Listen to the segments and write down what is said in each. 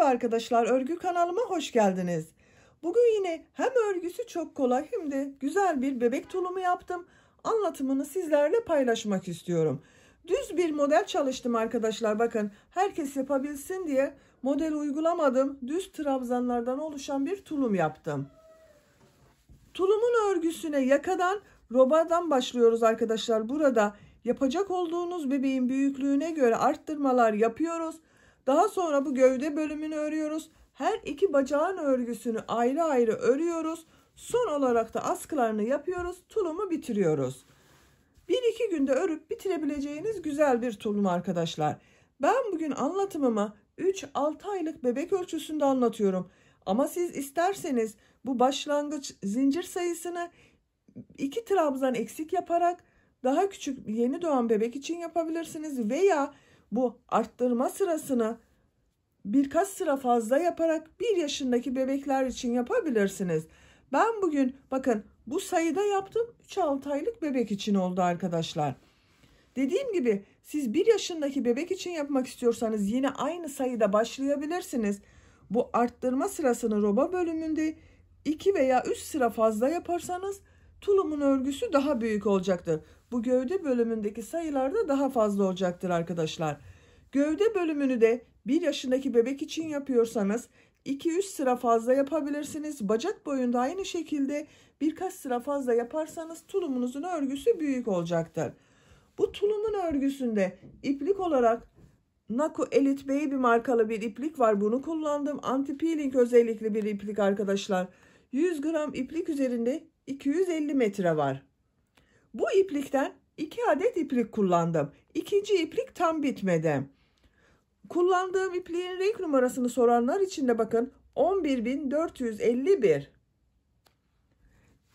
arkadaşlar, örgü kanalıma hoş geldiniz. Bugün yine hem örgüsü çok kolay hem de güzel bir bebek tulumu yaptım. Anlatımını sizlerle paylaşmak istiyorum. Düz bir model çalıştım arkadaşlar. Bakın, herkes yapabilsin diye model uygulamadım. Düz trabzanlardan oluşan bir tulum yaptım. Tulumun örgüsüne yakadan, robadan başlıyoruz arkadaşlar. Burada yapacak olduğunuz bebeğin büyüklüğüne göre arttırmalar yapıyoruz. Daha sonra bu gövde bölümünü örüyoruz. Her iki bacağın örgüsünü ayrı ayrı örüyoruz. Son olarak da askılarını yapıyoruz. Tulumu bitiriyoruz. 1-2 günde örüp bitirebileceğiniz güzel bir tulum arkadaşlar. Ben bugün anlatımımı 3-6 aylık bebek ölçüsünde anlatıyorum. Ama siz isterseniz bu başlangıç zincir sayısını 2 trabzan eksik yaparak daha küçük yeni doğan bebek için yapabilirsiniz. Veya bu arttırma sırasını birkaç sıra fazla yaparak 1 yaşındaki bebekler için yapabilirsiniz. Ben bugün bakın bu sayıda yaptım, 3-6 aylık bebek için oldu arkadaşlar. Dediğim gibi siz 1 yaşındaki bebek için yapmak istiyorsanız yine aynı sayıda başlayabilirsiniz. Bu arttırma sırasını roba bölümünde 2 veya 3 sıra fazla yaparsanız tulumun örgüsü daha büyük olacaktır. Bu gövde bölümündeki sayılar da daha fazla olacaktır arkadaşlar. Gövde bölümünü de 1 yaşındaki bebek için yapıyorsanız 2-3 sıra fazla yapabilirsiniz. Bacak boyunda aynı şekilde birkaç sıra fazla yaparsanız tulumunuzun örgüsü büyük olacaktır. Bu tulumun örgüsünde iplik olarak Naku Elite Baby markalı bir iplik var. Bunu kullandım. Anti peeling özellikli bir iplik arkadaşlar. 100 gram iplik üzerinde 250 metre var. Bu iplikten 2 adet iplik kullandım. İkinci iplik tam bitmedi. Kullandığım ipliğin renk numarasını soranlar için de bakın 11.451.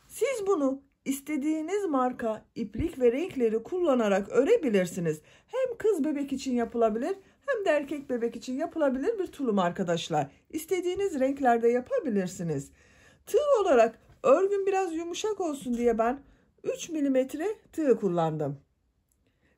Siz bunu istediğiniz marka iplik ve renkleri kullanarak örebilirsiniz. Hem kız bebek için yapılabilir hem de erkek bebek için yapılabilir bir tulum arkadaşlar. İstediğiniz renklerde yapabilirsiniz. Tığ olarak örgüm biraz yumuşak olsun diye ben 3 milimetre tığ kullandım.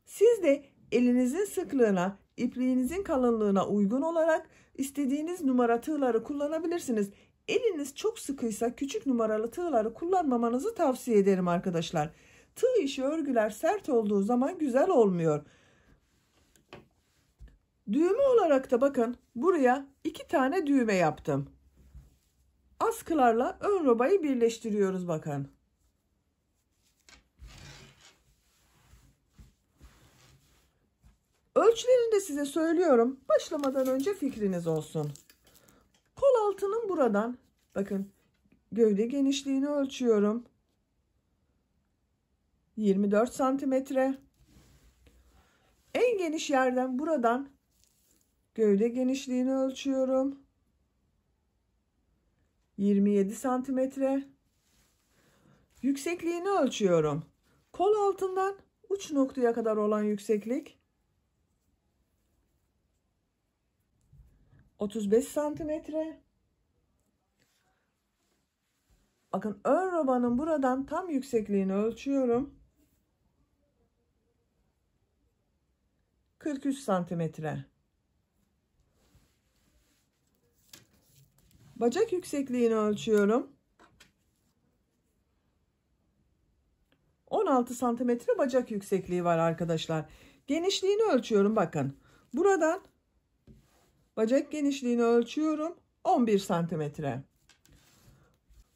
Siz de elinizin sıklığına, ipliğinizin kalınlığına uygun olarak istediğiniz numara tığları kullanabilirsiniz. Eliniz çok sıkıysa küçük numaralı tığları kullanmamanızı tavsiye ederim arkadaşlar. Tığ işi örgüler sert olduğu zaman güzel olmuyor. Düğme olarak da bakın buraya 2 tane düğme yaptım. Askılarla ön robayı birleştiriyoruz bakın. Ölçülerini de size söylüyorum. Başlamadan önce fikriniz olsun. Kol altının buradan bakın gövde genişliğini ölçüyorum. 24 santimetre. En geniş yerden buradan gövde genişliğini ölçüyorum. 27 santimetre. Yüksekliğini ölçüyorum. Kol altından uç noktaya kadar olan yükseklik 35 santimetre. Bakın ön robanın buradan tam yüksekliğini ölçüyorum. 43 santimetre. Bacak yüksekliğini ölçüyorum. 16 santimetre bacak yüksekliği var arkadaşlar. Genişliğini ölçüyorum bakın. Buradan bacak genişliğini ölçüyorum. 11 santimetre.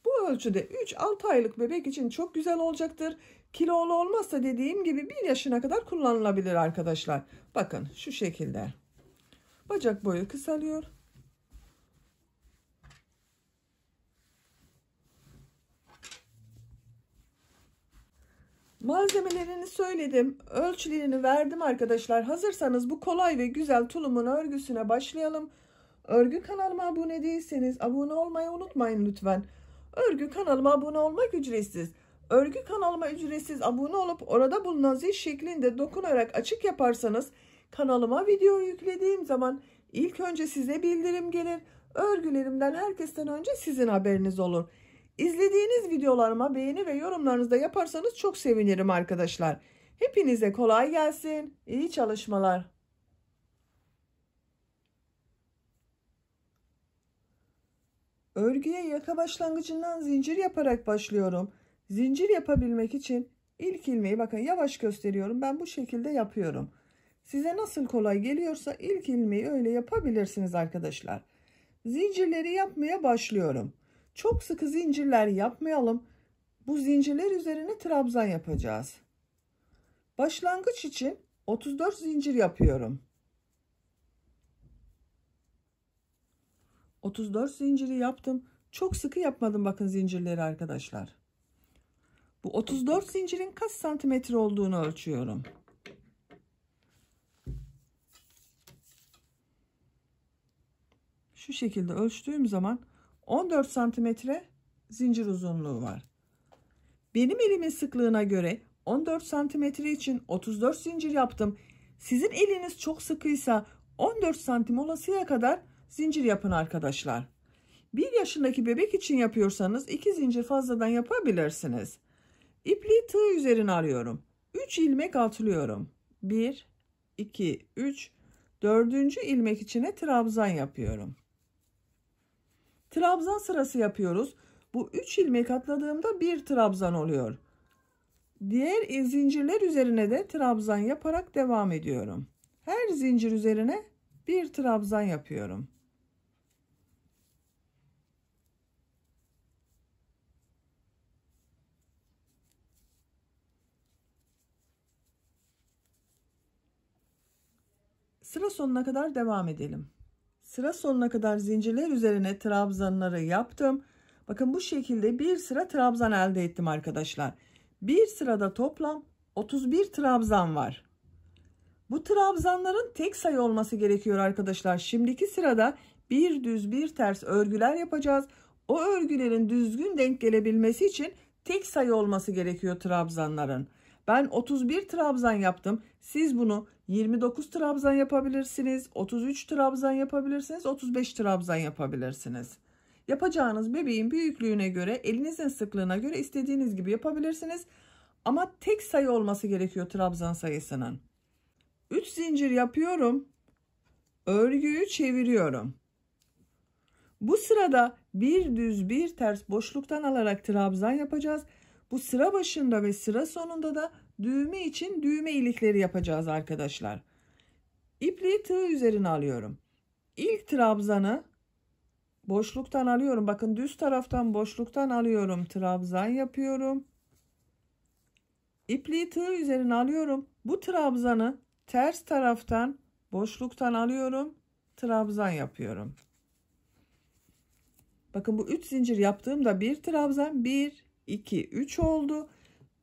Bu ölçüde 3-6 aylık bebek için çok güzel olacaktır. Kilolu olmazsa dediğim gibi 1 yaşına kadar kullanılabilir arkadaşlar. Bakın şu şekilde. Bacak boyu kısalıyor. Malzemelerini söyledim. Ölçülerini verdim arkadaşlar. Hazırsanız bu kolay ve güzel tulumun örgüsüne başlayalım. Örgü kanalıma abone değilseniz abone olmayı unutmayın lütfen. Örgü kanalıma abone olmak ücretsiz. Örgü kanalıma ücretsiz abone olup orada bulunan zil şeklinde dokunarak açık yaparsanız kanalıma video yüklediğim zaman ilk önce size bildirim gelir. Örgülerimden herkesten önce sizin haberiniz olur. İzlediğiniz videolarıma beğeni ve yorumlarınızı da yaparsanız çok sevinirim arkadaşlar. Hepinize kolay gelsin. İyi çalışmalar. Örgüye yaka başlangıcından zincir yaparak başlıyorum. Zincir yapabilmek için ilk ilmeği bakın yavaş gösteriyorum. Ben bu şekilde yapıyorum. Size nasıl kolay geliyorsa ilk ilmeği öyle yapabilirsiniz arkadaşlar. Zincirleri yapmaya başlıyorum. Çok sıkı zincirler yapmayalım. Bu zincirler üzerine trabzan yapacağız. Başlangıç için 34 zincir yapıyorum. 34 zinciri yaptım. Çok sıkı yapmadım bakın zincirleri arkadaşlar. Bu 34 zincirin kaç santimetre olduğunu ölçüyorum. Şu şekilde ölçtüğüm zaman 14 santimetre zincir uzunluğu var. Benim elimin sıklığına göre 14 santimetre için 34 zincir yaptım. Sizin eliniz çok sıkıysa 14 santim olasıya kadar zincir yapın arkadaşlar. 1 yaşındaki bebek için yapıyorsanız 2 zincir fazladan yapabilirsiniz. İpliği tığ üzerine alıyorum. 3 ilmek atlıyorum. 1, 2, 3, 4. ilmek içine trabzan yapıyorum. Trabzan sırası yapıyoruz. Bu 3 ilmek atladığımda bir trabzan oluyor. Diğer zincirler üzerine de trabzan yaparak devam ediyorum. Her zincir üzerine bir trabzan yapıyorum. Sıra sonuna kadar devam edelim. Sıra sonuna kadar zincirler üzerine trabzanları yaptım. Bakın bu şekilde bir sıra trabzan elde ettim arkadaşlar. Bir sırada toplam 31 trabzan var. Bu trabzanların tek sayı olması gerekiyor arkadaşlar. Şimdiki sırada bir düz bir ters örgüler yapacağız. O örgülerin düzgün denk gelebilmesi için tek sayı olması gerekiyor trabzanların. Ben 31 trabzan yaptım. Siz bunu 29 trabzan yapabilirsiniz, 33 trabzan yapabilirsiniz, 35 trabzan yapabilirsiniz. Yapacağınız bebeğin büyüklüğüne göre, elinizin sıklığına göre istediğiniz gibi yapabilirsiniz. Ama tek sayı olması gerekiyor trabzan sayısının. 3 zincir yapıyorum. Örgüyü çeviriyorum. Bu sırada bir düz bir ters boşluktan alarak trabzan yapacağız. Bu sıra başında ve sıra sonunda da düğme için düğme ilikleri yapacağız arkadaşlar. İpliği tığ üzerine alıyorum. İlk trabzanı boşluktan alıyorum. Bakın düz taraftan boşluktan alıyorum. Trabzan yapıyorum. İpliği tığ üzerine alıyorum. Bu trabzanı ters taraftan boşluktan alıyorum. Trabzan yapıyorum. Bakın bu 3 zincir yaptığımda bir trabzan 1, 2, 3 oldu.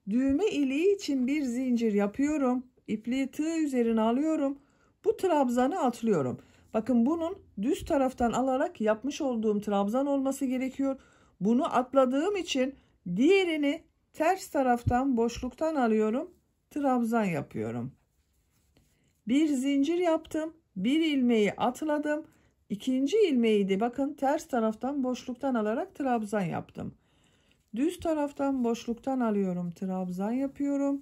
Düğme iliği için bir zincir yapıyorum. İpliği tığ üzerine alıyorum. Bu trabzanı atlıyorum. Bakın bunun düz taraftan alarak yapmış olduğum trabzan olması gerekiyor. Bunu atladığım için diğerini ters taraftan boşluktan alıyorum. Trabzan yapıyorum. Bir zincir yaptım. Bir ilmeği atladım. İkinci ilmeği de bakın ters taraftan boşluktan alarak trabzan yaptım. Düz taraftan boşluktan alıyorum, trabzan yapıyorum.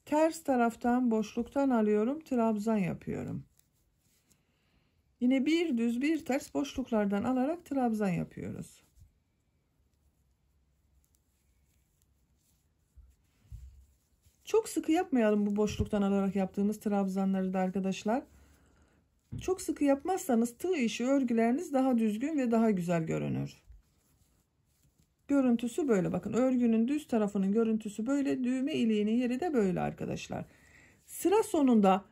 Ters taraftan boşluktan alıyorum, trabzan yapıyorum. Yine bir düz bir ters boşluklardan alarak trabzan yapıyoruz. Çok sıkı yapmayalım bu boşluktan alarak yaptığımız trabzanları da arkadaşlar. Çok sıkı yapmazsanız tığ işi örgüleriniz daha düzgün ve daha güzel görünür. Görüntüsü böyle, bakın örgünün düz tarafının görüntüsü böyle, düğme iliğinin yeri de böyle arkadaşlar. Sıra sonunda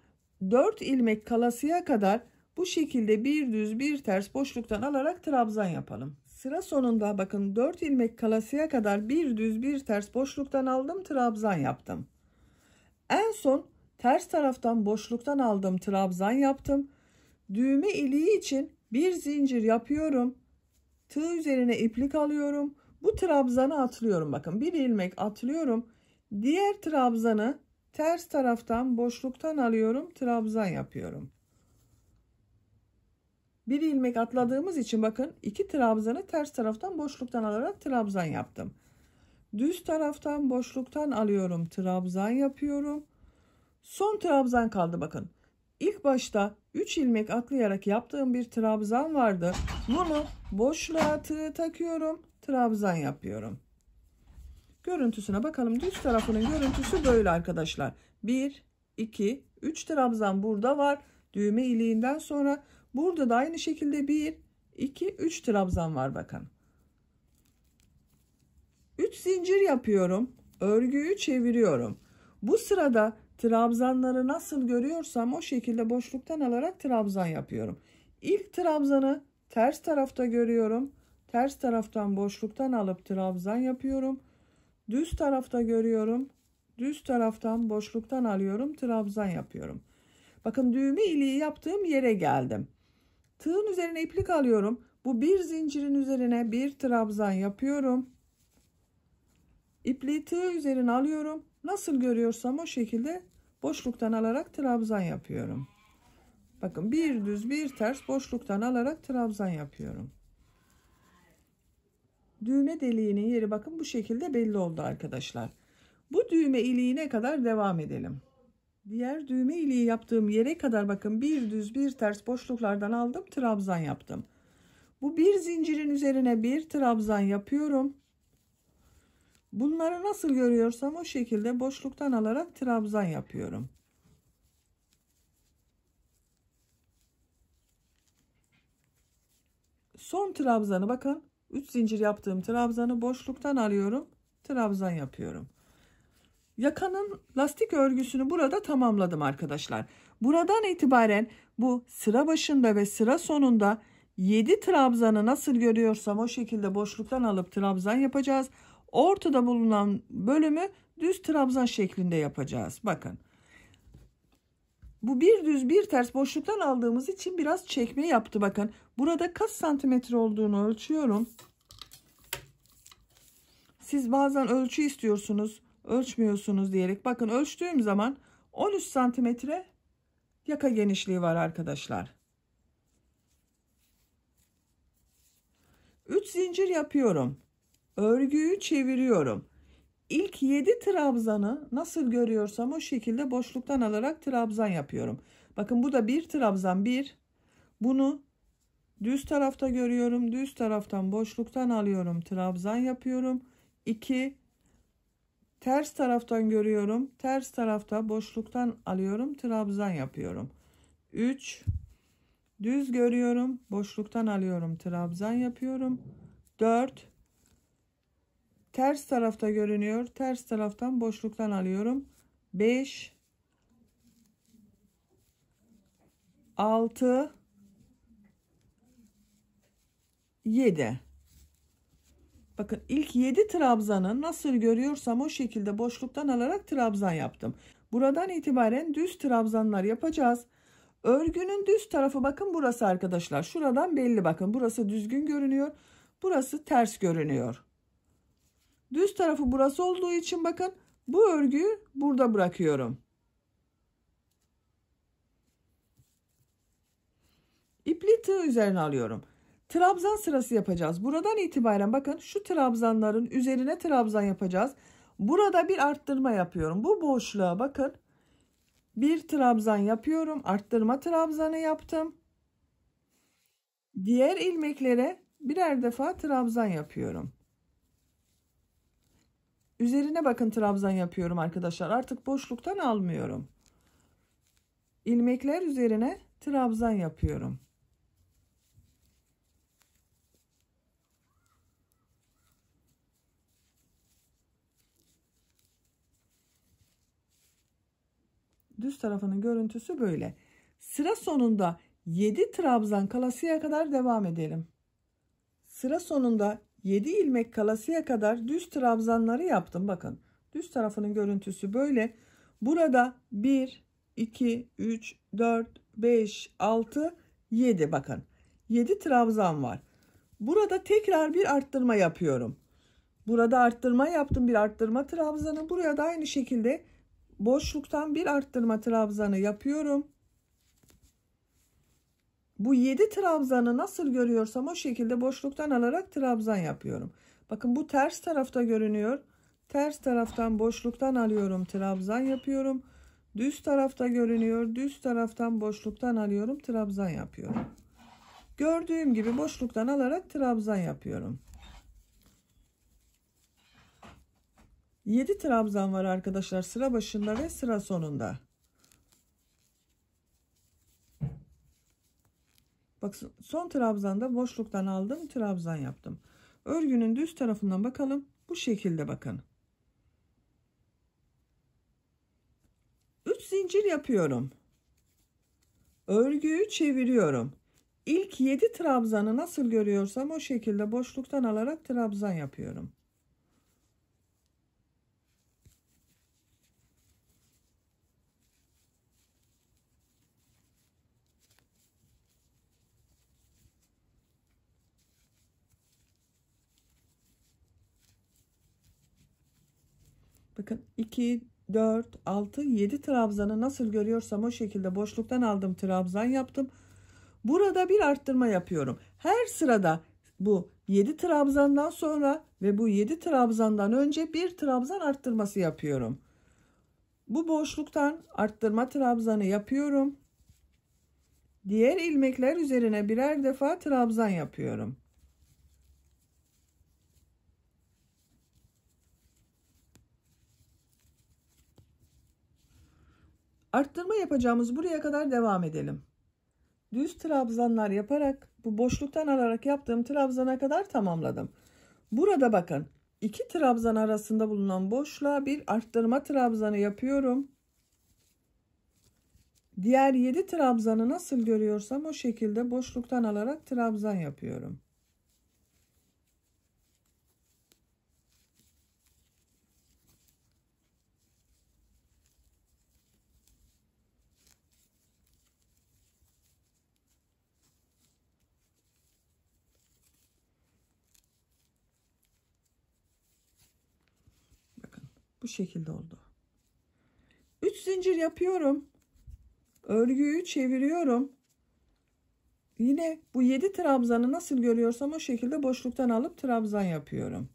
4 ilmek kalasıya kadar bu şekilde bir düz bir ters boşluktan alarak trabzan yapalım. Sıra sonunda bakın 4 ilmek kalasıya kadar bir düz bir ters boşluktan aldım, trabzan yaptım. En son ters taraftan boşluktan aldım, trabzan yaptım. Düğme iliği için bir zincir yapıyorum. Tığ üzerine iplik alıyorum. Bu trabzanı atlıyorum. Bakın bir ilmek atlıyorum. Diğer trabzanı ters taraftan boşluktan alıyorum. Trabzan yapıyorum. Bir ilmek atladığımız için bakın iki trabzanı ters taraftan boşluktan alarak trabzan yaptım. Düz taraftan boşluktan alıyorum. Trabzan yapıyorum. Son trabzan kaldı bakın. İlk başta 3 ilmek atlayarak yaptığım bir trabzan vardı. Bunu boşluğa tığ takıyorum. Trabzan yapıyorum. Görüntüsüne bakalım. Düz tarafının görüntüsü böyle arkadaşlar. 1, 2, 3 trabzan burada var. Düğme iliğinden sonra burada da aynı şekilde 1, 2, 3 trabzan var bakın. 3 zincir yapıyorum. Örgüyü çeviriyorum. Bu sırada trabzanları nasıl görüyorsam o şekilde boşluktan alarak trabzan yapıyorum. İlk trabzanı ters tarafta görüyorum. Ters taraftan boşluktan alıp trabzan yapıyorum. Düz tarafta görüyorum. Düz taraftan boşluktan alıyorum. Trabzan yapıyorum. Bakın düğme iliği yaptığım yere geldim. Tığın üzerine iplik alıyorum. Bu bir zincirin üzerine bir trabzan yapıyorum. İpliği tığ üzerine alıyorum. Nasıl görüyorsam o şekilde boşluktan alarak trabzan yapıyorum. Bakın bir düz bir ters boşluktan alarak trabzan yapıyorum. Düğme deliğinin yeri bakın bu şekilde belli oldu arkadaşlar. Bu düğme iliğine kadar devam edelim. Diğer düğme iliği yaptığım yere kadar bakın bir düz bir ters boşluklardan aldım, trabzan yaptım. Bu bir zincirin üzerine bir trabzan yapıyorum. Bunları nasıl görüyorsam o şekilde boşluktan alarak trabzan yapıyorum. Son trabzanı bakın 3 zincir yaptığım trabzanı boşluktan alıyorum, trabzan yapıyorum. Yakanın lastik örgüsünü burada tamamladım arkadaşlar. Buradan itibaren bu sıra başında ve sıra sonunda 7 trabzanı nasıl görüyorsam o şekilde boşluktan alıp trabzan yapacağız. Ortada bulunan bölümü düz trabzan şeklinde yapacağız. Bakın. Bu bir düz bir ters boşluktan aldığımız için biraz çekme yaptı bakın. Burada kaç santimetre olduğunu ölçüyorum. Siz bazen ölçü istiyorsunuz, ölçmüyorsunuz diyerek. Bakın ölçtüğüm zaman 13 santimetre yaka genişliği var arkadaşlar. 3 zincir yapıyorum. Örgüyü çeviriyorum. İlk 7 trabzanı nasıl görüyorsam o şekilde boşluktan alarak trabzan yapıyorum. Bakın bu da bir trabzan bir. Bunu düz tarafta görüyorum. Düz taraftan boşluktan alıyorum. Trabzan yapıyorum. 2. Ters taraftan görüyorum. Ters tarafta boşluktan alıyorum. Trabzan yapıyorum. 3. Düz görüyorum. Boşluktan alıyorum. Trabzan yapıyorum. 4. Ters tarafta görünüyor. Ters taraftan boşluktan alıyorum. 5, 6, 7. Bakın ilk 7 trabzanı nasıl görüyorsam o şekilde boşluktan alarak trabzan yaptım. Buradan itibaren düz trabzanlar yapacağız. Örgünün düz tarafı bakın burası arkadaşlar. Şuradan belli bakın. Burası düzgün görünüyor. Burası ters görünüyor. Düz tarafı burası olduğu için bakın bu örgüyü burada bırakıyorum. İpliği tığ üzerine alıyorum. Trabzan sırası yapacağız. Buradan itibaren bakın şu trabzanların üzerine trabzan yapacağız. Burada bir arttırma yapıyorum. Bu boşluğa bakın. Bir trabzan yapıyorum. Arttırma trabzanı yaptım. Diğer ilmeklere birer defa trabzan yapıyorum. Üzerine bakın trabzan yapıyorum arkadaşlar. Artık boşluktan almıyorum. İlmekler üzerine trabzan yapıyorum. Düz tarafının görüntüsü böyle. Sıra sonunda 7 trabzan kalasıya kadar devam edelim. Sıra sonunda 7 ilmek kalasıya kadar düz trabzanları yaptım. Bakın düz tarafının görüntüsü böyle. Burada 1, 2, 3, 4, 5, 6, 7 bakın. 7 trabzan var. Burada tekrar bir arttırma yapıyorum. Burada arttırma yaptım, bir arttırma trabzanı. Buraya da aynı şekilde boşluktan bir arttırma trabzanı yapıyorum. Bu 7 trabzanı nasıl görüyorsam o şekilde boşluktan alarak trabzan yapıyorum. Bakın bu ters tarafta görünüyor. Ters taraftan boşluktan alıyorum, trabzan yapıyorum. Düz tarafta görünüyor. Düz taraftan boşluktan alıyorum. Trabzan yapıyorum. Gördüğüm gibi boşluktan alarak trabzan yapıyorum. 7 trabzan var arkadaşlar sıra başında ve sıra sonunda. Bak, son trabzanda boşluktan aldım, trabzan yaptım. Örgünün düz tarafından bakalım. Bu şekilde bakın. 3 zincir yapıyorum. Örgüyü çeviriyorum. İlk 7 trabzanı nasıl görüyorsam o şekilde boşluktan alarak trabzan yapıyorum. Bakın 2, 4, 6, 7 trabzanı nasıl görüyorsam o şekilde boşluktan aldım, trabzan yaptım. Burada bir arttırma yapıyorum. Her sırada bu 7 trabzandan sonra ve bu 7 trabzandan önce bir trabzan arttırması yapıyorum. Bu boşluktan arttırma trabzanı yapıyorum. Diğer ilmekler üzerine birer defa trabzan yapıyorum. Arttırma yapacağımız buraya kadar devam edelim. Düz trabzanlar yaparak bu boşluktan alarak yaptığım trabzana kadar tamamladım. Burada bakın 2 trabzan arasında bulunan boşluğa bir arttırma trabzanı yapıyorum. Diğer 7 trabzanı nasıl görüyorsam o şekilde boşluktan alarak trabzan yapıyorum. Bakın bu şekilde oldu. 3 zincir yapıyorum. Örgüyü çeviriyorum. Yine bu 7 trabzanı nasıl görüyorsam o şekilde boşluktan alıp trabzan yapıyorum.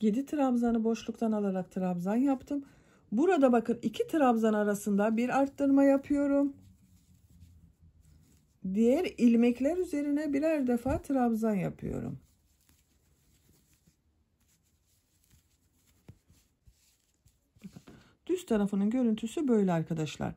Yedi trabzanı boşluktan alarak trabzan yaptım. Burada bakın 2 trabzan arasında bir arttırma yapıyorum. Diğer ilmekler üzerine birer defa trabzan yapıyorum. Düz tarafının görüntüsü böyle arkadaşlar.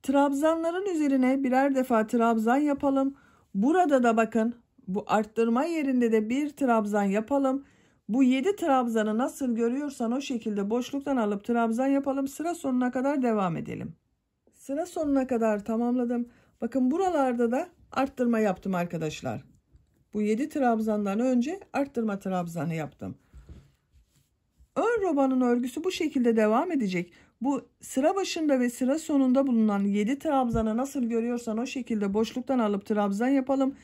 Trabzanların üzerine birer defa trabzan yapalım. Burada da bakın bu arttırma yerinde de bir trabzan yapalım. Bu 7 trabzanı nasıl görüyorsan o şekilde boşluktan alıp trabzan yapalım. Sıra sonuna kadar devam edelim. Sıra sonuna kadar tamamladım. Bakın buralarda da arttırma yaptım arkadaşlar. Bu 7 trabzandan önce arttırma trabzanı yaptım. Ön robanın örgüsü bu şekilde devam edecek. Bu sıra başında ve sıra sonunda bulunan 7 trabzanı nasıl görüyorsan o şekilde boşluktan alıp trabzan yapalım.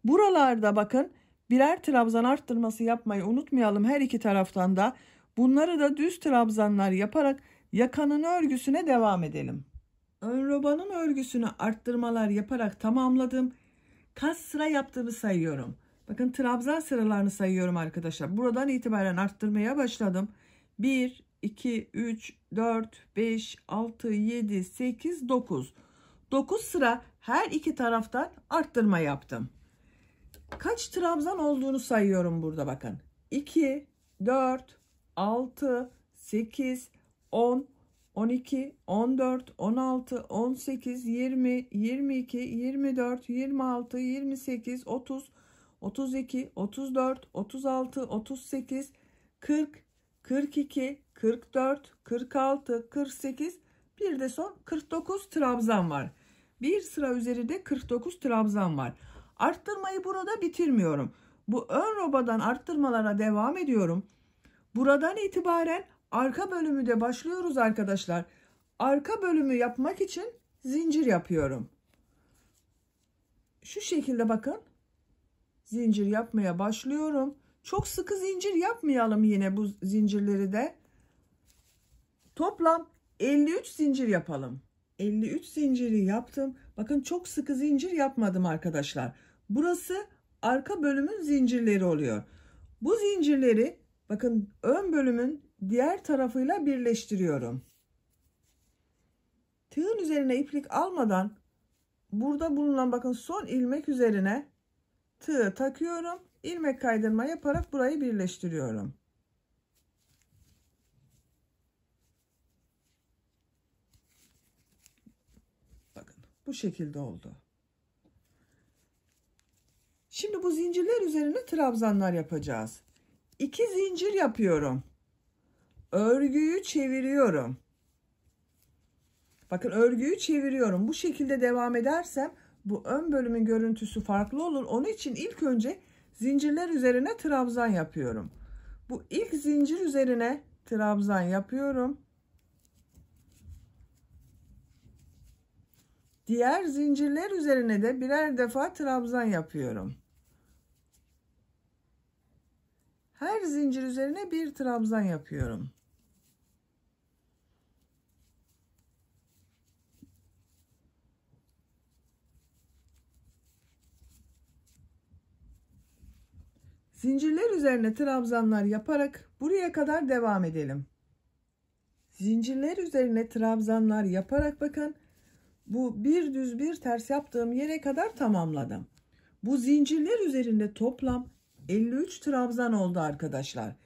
Buralarda bakın birer trabzan arttırması yapmayı unutmayalım her iki taraftan da. Bunları da düz trabzanlar yaparak yakanın örgüsüne devam edelim. Ön robanın örgüsünü arttırmalar yaparak tamamladım. Kaç sıra yaptığımı sayıyorum. Bakın trabzan sıralarını sayıyorum arkadaşlar. Buradan itibaren arttırmaya başladım. 1, 2, 3, 4, 5, 6, 7, 8, 9. 9 sıra her iki taraftan arttırma yaptım. Kaç trabzan olduğunu sayıyorum burada bakın. 2, 4, 6, 8, 10, 12, 14, 16, 18, 20, 22, 24, 26, 28, 30, 32, 34, 36, 38, 40, 42, 44, 46, 48, bir de son 49 trabzan var. Bir sıra üzerinde 49 trabzan var. Arttırmayı burada bitirmiyorum. Bu ön robadan arttırmalara devam ediyorum. Buradan itibaren arka bölümü de başlıyoruz arkadaşlar. Arka bölümü yapmak için zincir yapıyorum. Şu şekilde bakın. Zincir yapmaya başlıyorum. Çok sıkı zincir yapmayalım yine bu zincirleri de. Toplam 53 zincir yapalım. 53 zinciri yaptım. Bakın çok sıkı zincir yapmadım arkadaşlar. Burası arka bölümün zincirleri oluyor. Bu zincirleri bakın ön bölümün diğer tarafıyla birleştiriyorum. Tığın üzerine iplik almadan burada bulunan bakın son ilmek üzerine tığı takıyorum. İlmek kaydırma yaparak burayı birleştiriyorum. Bakın bu şekilde oldu. Şimdi bu zincirler üzerine trabzanlar yapacağız. 2 zincir yapıyorum. Örgüyü çeviriyorum. Bakın örgüyü çeviriyorum. Bu şekilde devam edersem bu ön bölümün görüntüsü farklı olur. Onun için ilk önce zincirler üzerine trabzan yapıyorum. Bu ilk zincir üzerine trabzan yapıyorum. Diğer zincirler üzerine de birer defa trabzan yapıyorum. Her zincir üzerine bir trabzan yapıyorum. Zincirler üzerine trabzanlar yaparak buraya kadar devam edelim. Zincirler üzerine trabzanlar yaparak bakın bu bir düz bir ters yaptığım yere kadar tamamladım. Bu zincirler üzerinde toplam 53 trabzan oldu arkadaşlar.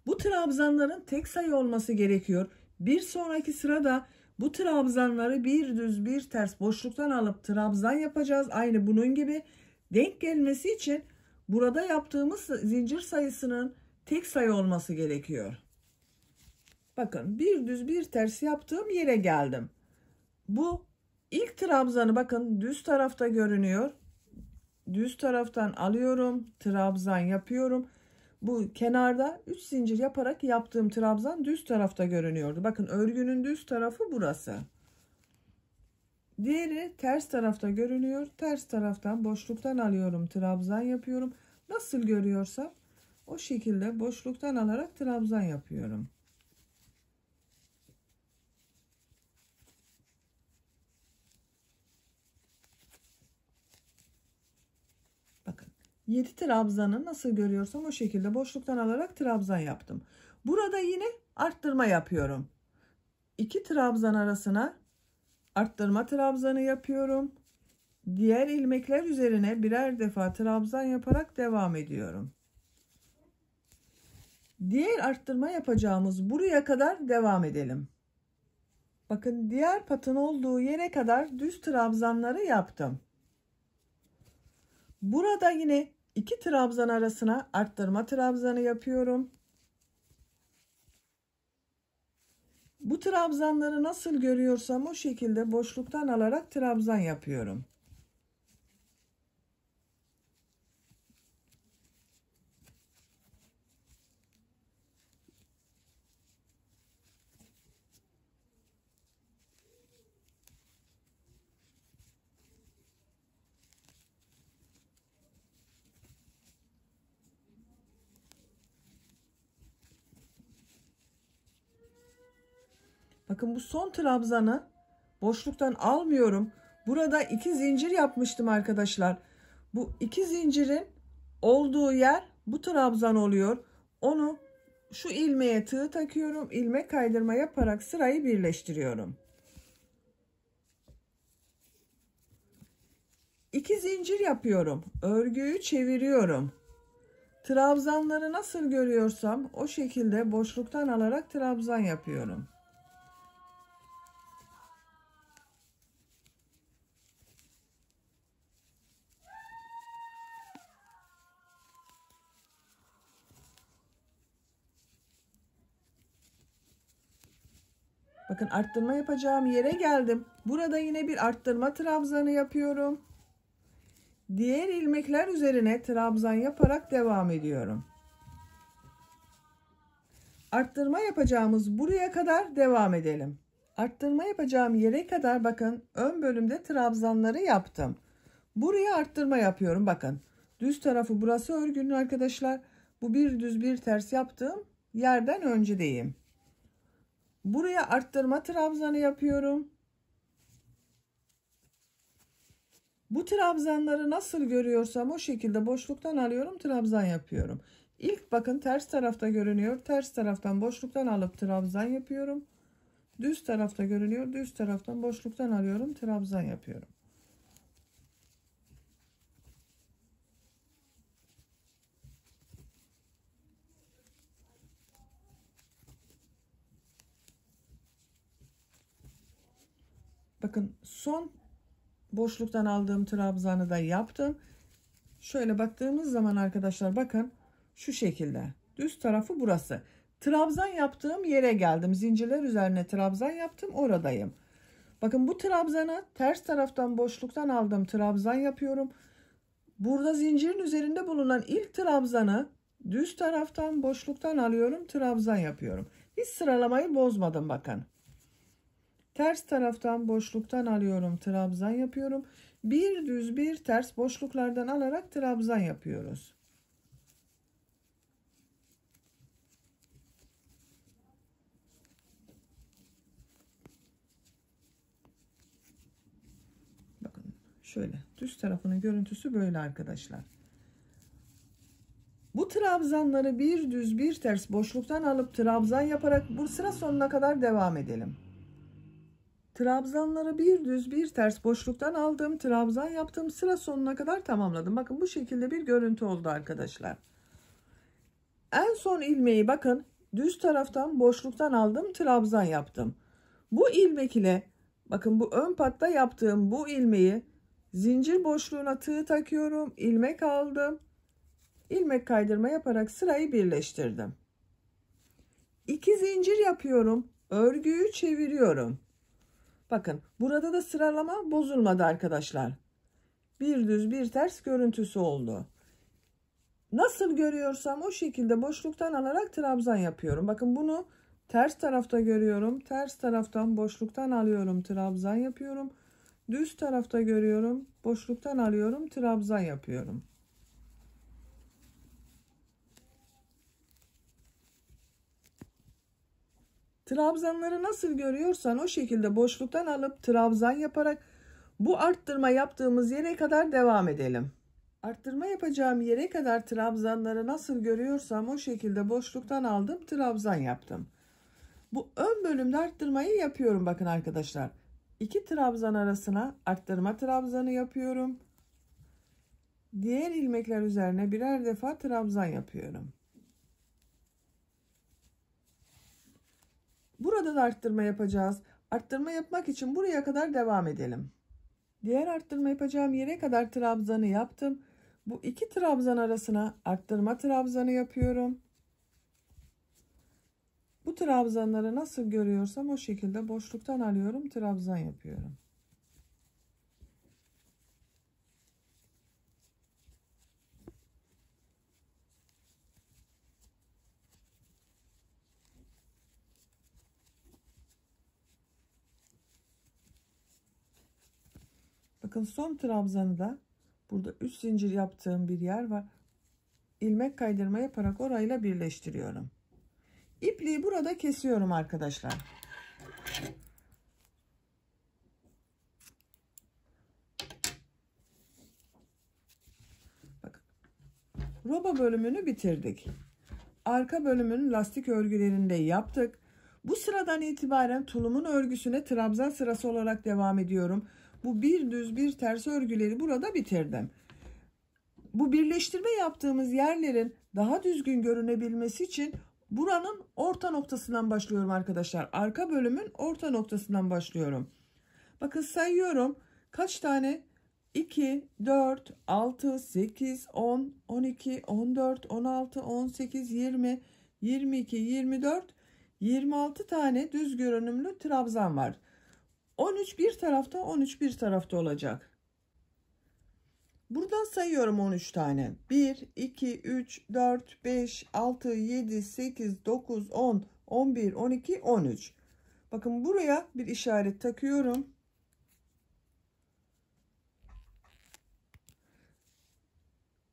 Bu trabzanların tek sayı olması gerekiyor. Bir sonraki sırada bu trabzanları bir düz bir ters boşluktan alıp trabzan yapacağız. Aynı bunun gibi denk gelmesi için burada yaptığımız zincir sayısının tek sayı olması gerekiyor. Bakın bir düz bir ters yaptığım yere geldim. Bu ilk trabzanı bakın düz tarafta görünüyor. Düz taraftan alıyorum, trabzan yapıyorum. Bu kenarda 3 zincir yaparak yaptığım trabzan düz tarafta görünüyordu. Bakın örgünün düz tarafı burası. Diğeri ters tarafta görünüyor. Ters taraftan boşluktan alıyorum, trabzan yapıyorum. Nasıl görüyorsam o şekilde boşluktan alarak trabzan yapıyorum. Bakın 7 trabzanı nasıl görüyorsam o şekilde boşluktan alarak trabzan yaptım. Burada yine arttırma yapıyorum. 2 trabzan arasına arttırma trabzanı yapıyorum. Diğer ilmekler üzerine birer defa trabzan yaparak devam ediyorum. Diğer arttırma yapacağımız buraya kadar devam edelim. Bakın diğer patın olduğu yere kadar düz trabzanları yaptım. Burada yine 2 trabzan arasına arttırma trabzanı yapıyorum. Bu trabzanları nasıl görüyorsam o şekilde boşluktan alarak trabzan yapıyorum. Bakın bu son trabzanı boşluktan almıyorum. Burada 2 zincir yapmıştım arkadaşlar. Bu 2 zincirin olduğu yer bu trabzan oluyor. Onu şu ilmeğe tığ takıyorum. İlmek kaydırma yaparak sırayı birleştiriyorum. 2 zincir yapıyorum. Örgüyü çeviriyorum. Trabzanları nasıl görüyorsam o şekilde boşluktan alarak trabzan yapıyorum. Bakın arttırma yapacağım yere geldim. Burada yine bir arttırma trabzanı yapıyorum. Diğer ilmekler üzerine trabzan yaparak devam ediyorum. Arttırma yapacağımız buraya kadar devam edelim. Arttırma yapacağım yere kadar bakın ön bölümde trabzanları yaptım. Buraya arttırma yapıyorum. Bakın düz tarafı burası örgünün arkadaşlar. Bu bir düz bir ters yaptığım yerden öncedeyim. Buraya arttırma trabzanı yapıyorum. Bu trabzanları nasıl görüyorsam o şekilde boşluktan alıyorum, trabzan yapıyorum. İlk bakın ters tarafta görünüyor. Ters taraftan boşluktan alıp trabzan yapıyorum. Düz tarafta görünüyor. Düz taraftan boşluktan alıyorum, trabzan yapıyorum. Bakın son boşluktan aldığım trabzanı da yaptım. Şöyle baktığımız zaman arkadaşlar bakın şu şekilde. Düz tarafı burası. Trabzan yaptığım yere geldim. Zincirler üzerine trabzan yaptım. Oradayım. Bakın bu trabzanı ters taraftan boşluktan aldım. Trabzan yapıyorum. Burada zincirin üzerinde bulunan ilk trabzanı düz taraftan boşluktan alıyorum. Trabzan yapıyorum. Hiç sıralamayı bozmadım bakın. Ters taraftan boşluktan alıyorum, trabzan yapıyorum. Bir düz bir ters boşluklardan alarak trabzan yapıyoruz. Bakın şöyle düz tarafının görüntüsü böyle arkadaşlar. Bu trabzanları bir düz bir ters boşluktan alıp trabzan yaparak bu sıra sonuna kadar devam edelim. Trabzanları bir düz bir ters boşluktan aldım, trabzan yaptım, sıra sonuna kadar tamamladım. Bakın bu şekilde bir görüntü oldu arkadaşlar. En son ilmeği bakın düz taraftan boşluktan aldım, trabzan yaptım. Bu ilmek ile bakın bu ön patta yaptığım bu ilmeği zincir boşluğuna tığ takıyorum, ilmek aldım, ilmek kaydırma yaparak sırayı birleştirdim. 2 zincir yapıyorum, örgüyü çeviriyorum. Bakın burada da sıralama bozulmadı arkadaşlar. Bir düz bir ters görüntüsü oldu. Nasıl görüyorsam o şekilde boşluktan alarak trabzan yapıyorum. Bakın bunu ters tarafta görüyorum. Ters taraftan boşluktan alıyorum, trabzan yapıyorum. Düz tarafta görüyorum. Boşluktan alıyorum, trabzan yapıyorum. Trabzanları nasıl görüyorsan o şekilde boşluktan alıp trabzan yaparak bu arttırma yaptığımız yere kadar devam edelim. Arttırma yapacağım yere kadar trabzanları nasıl görüyorsam o şekilde boşluktan aldım, trabzan yaptım. Bu ön bölümde arttırmayı yapıyorum bakın arkadaşlar. 2 trabzan arasına arttırma trabzanı yapıyorum. Diğer ilmekler üzerine birer defa trabzan yapıyorum. Burada da arttırma yapacağız. Arttırma yapmak için buraya kadar devam edelim. Diğer arttırma yapacağım yere kadar trabzanı yaptım. Bu 2 trabzan arasına arttırma trabzanı yapıyorum. Bu trabzanları nasıl görüyorsam o şekilde boşluktan alıyorum, trabzan yapıyorum. Bakın son trabzanı da burada 3 zincir yaptığım bir yer var. İlmek kaydırma yaparak orayla birleştiriyorum. İpliği burada kesiyorum arkadaşlar. Bakın. Roba bölümünü bitirdik. Arka bölümünün lastik örgülerini de yaptık. Bu sıradan itibaren tulumun örgüsüne trabzan sırası olarak devam ediyorum. Bu bir düz bir ters örgüleri burada bitirdim. Bu birleştirme yaptığımız yerlerin daha düzgün görünebilmesi için buranın orta noktasından başlıyorum arkadaşlar. Arka bölümün orta noktasından başlıyorum. Bakın sayıyorum. Kaç tane? 2, 4, 6, 8, 10, 12, 14, 16, 18, 20, 22, 24, 26 tane düz görünümlü trabzan var. 13 bir tarafta, 13 bir tarafta olacak. Buradan sayıyorum 13 tane. 1, 2, 3, 4, 5, 6, 7, 8, 9, 10, 11, 12, 13. Bakın buraya bir işaret takıyorum.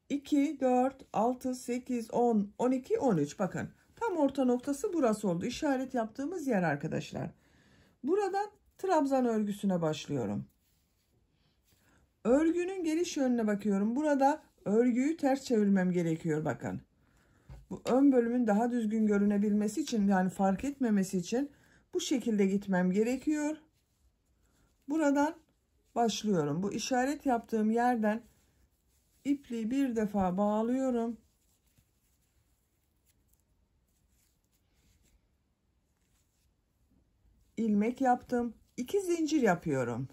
İki, 4, 6, 8, 10, 12, 13. Bakın tam orta noktası burası oldu. İşaret yaptığımız yer arkadaşlar. Buradan trabzan örgüsüne başlıyorum. Örgünün geliş yönüne bakıyorum. Burada örgüyü ters çevirmem gerekiyor bakın. Bu ön bölümün daha düzgün görünebilmesi için, yani fark etmemesi için bu şekilde gitmem gerekiyor. Buradan başlıyorum. Bu işaret yaptığım yerden ipliği bir defa bağlıyorum. İlmek yaptım. 2 zincir yapıyorum.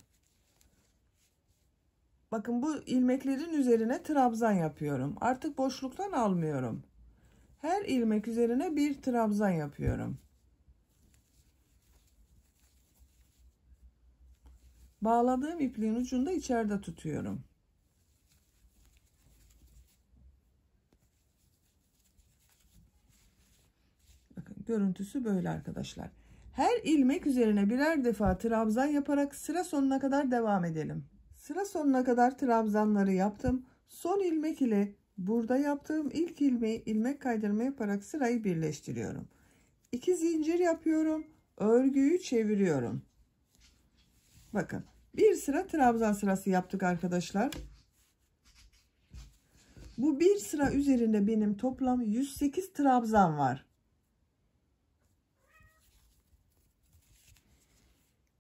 Bakın bu ilmeklerin üzerine trabzan yapıyorum. Artık boşluktan almıyorum. Her ilmek üzerine bir trabzan yapıyorum. Bağladığım ipliğin ucunu da içeride tutuyorum. Bakın görüntüsü böyle arkadaşlar. Her ilmek üzerine birer defa trabzan yaparak sıra sonuna kadar devam edelim. Sıra sonuna kadar trabzanları yaptım. Son ilmek ile burada yaptığım ilk ilmeği ilmek kaydırma yaparak sırayı birleştiriyorum. 2 zincir yapıyorum. Örgüyü çeviriyorum. Bakın bir sıra trabzan sırası yaptık arkadaşlar. Bu bir sıra üzerinde benim toplam 108 trabzan var.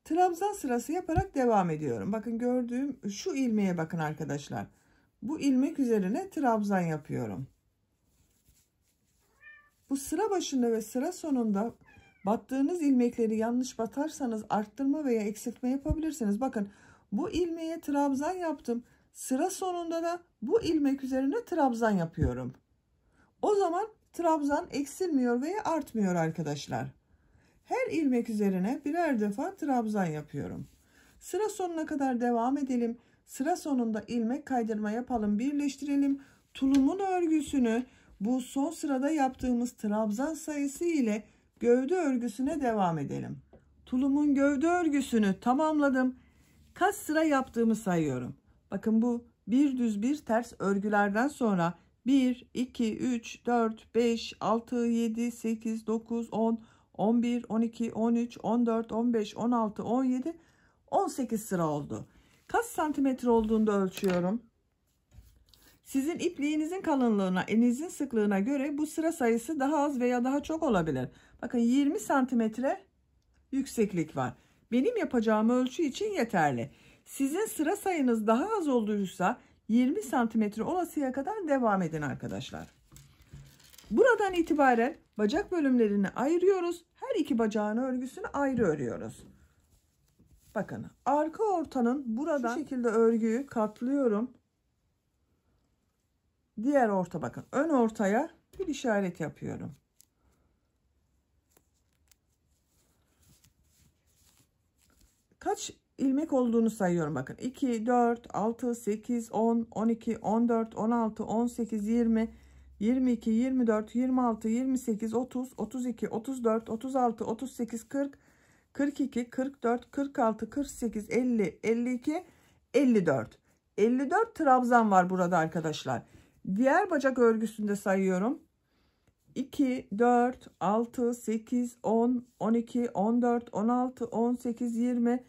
Trabzan sırası yaparak devam ediyorum. Bakın gördüğüm şu ilmeğe bakın arkadaşlar. Bu ilmek üzerine trabzan yapıyorum. Bu sıra başında ve sıra sonunda battığınız ilmekleri yanlış batarsanız arttırma veya eksiltme yapabilirsiniz. Bakın bu ilmeğe trabzan yaptım. Sıra sonunda da bu ilmek üzerine trabzan yapıyorum. O zaman trabzan eksilmiyor veya artmıyor arkadaşlar. Her ilmek üzerine birer defa trabzan yapıyorum. Sıra sonuna kadar devam edelim. Sıra sonunda ilmek kaydırma yapalım, birleştirelim. Tulumun örgüsünü bu son sırada yaptığımız trabzan sayısı ile gövde örgüsüne devam edelim. Tulumun gövde örgüsünü tamamladım. Kaç sıra yaptığımı sayıyorum. Bakın bu bir düz bir ters örgülerden sonra 1, 2, 3, 4, 5, 6, 7, 8, 9, 10, 11, 12, 13, 14, 15, 16, 17, 18 sıra oldu. Kaç santimetre olduğunu da ölçüyorum. Sizin ipliğinizin kalınlığına, elinizin sıklığına göre bu sıra sayısı daha az veya daha çok olabilir. Bakın 20 santimetre yükseklik var. Benim yapacağım ölçü için yeterli. Sizin sıra sayınız daha az olduysa 20 santimetre olasıya kadar devam edin arkadaşlar. Buradan itibaren bacak bölümlerini ayırıyoruz. Her iki bacağın örgüsünü ayrı örüyoruz. Bakın arka ortanın buradan şu şekilde örgüyü katlıyorum. Diğer orta bakın ön ortaya bir işaret yapıyorum. Kaç ilmek olduğunu sayıyorum bakın. 2, 4, 6, 8, 10, 12, 14, 16, 18, 20, 22, 24, 26, 28, 30, 32, 34, 36, 38, 40, 42, 44, 46, 48, 50, 52, 54. 54 trabzan var burada arkadaşlar. Diğer bacak örgüsünde sayıyorum. 2, 4, 6, 8, 10, 12, 14, 16, 18, 20,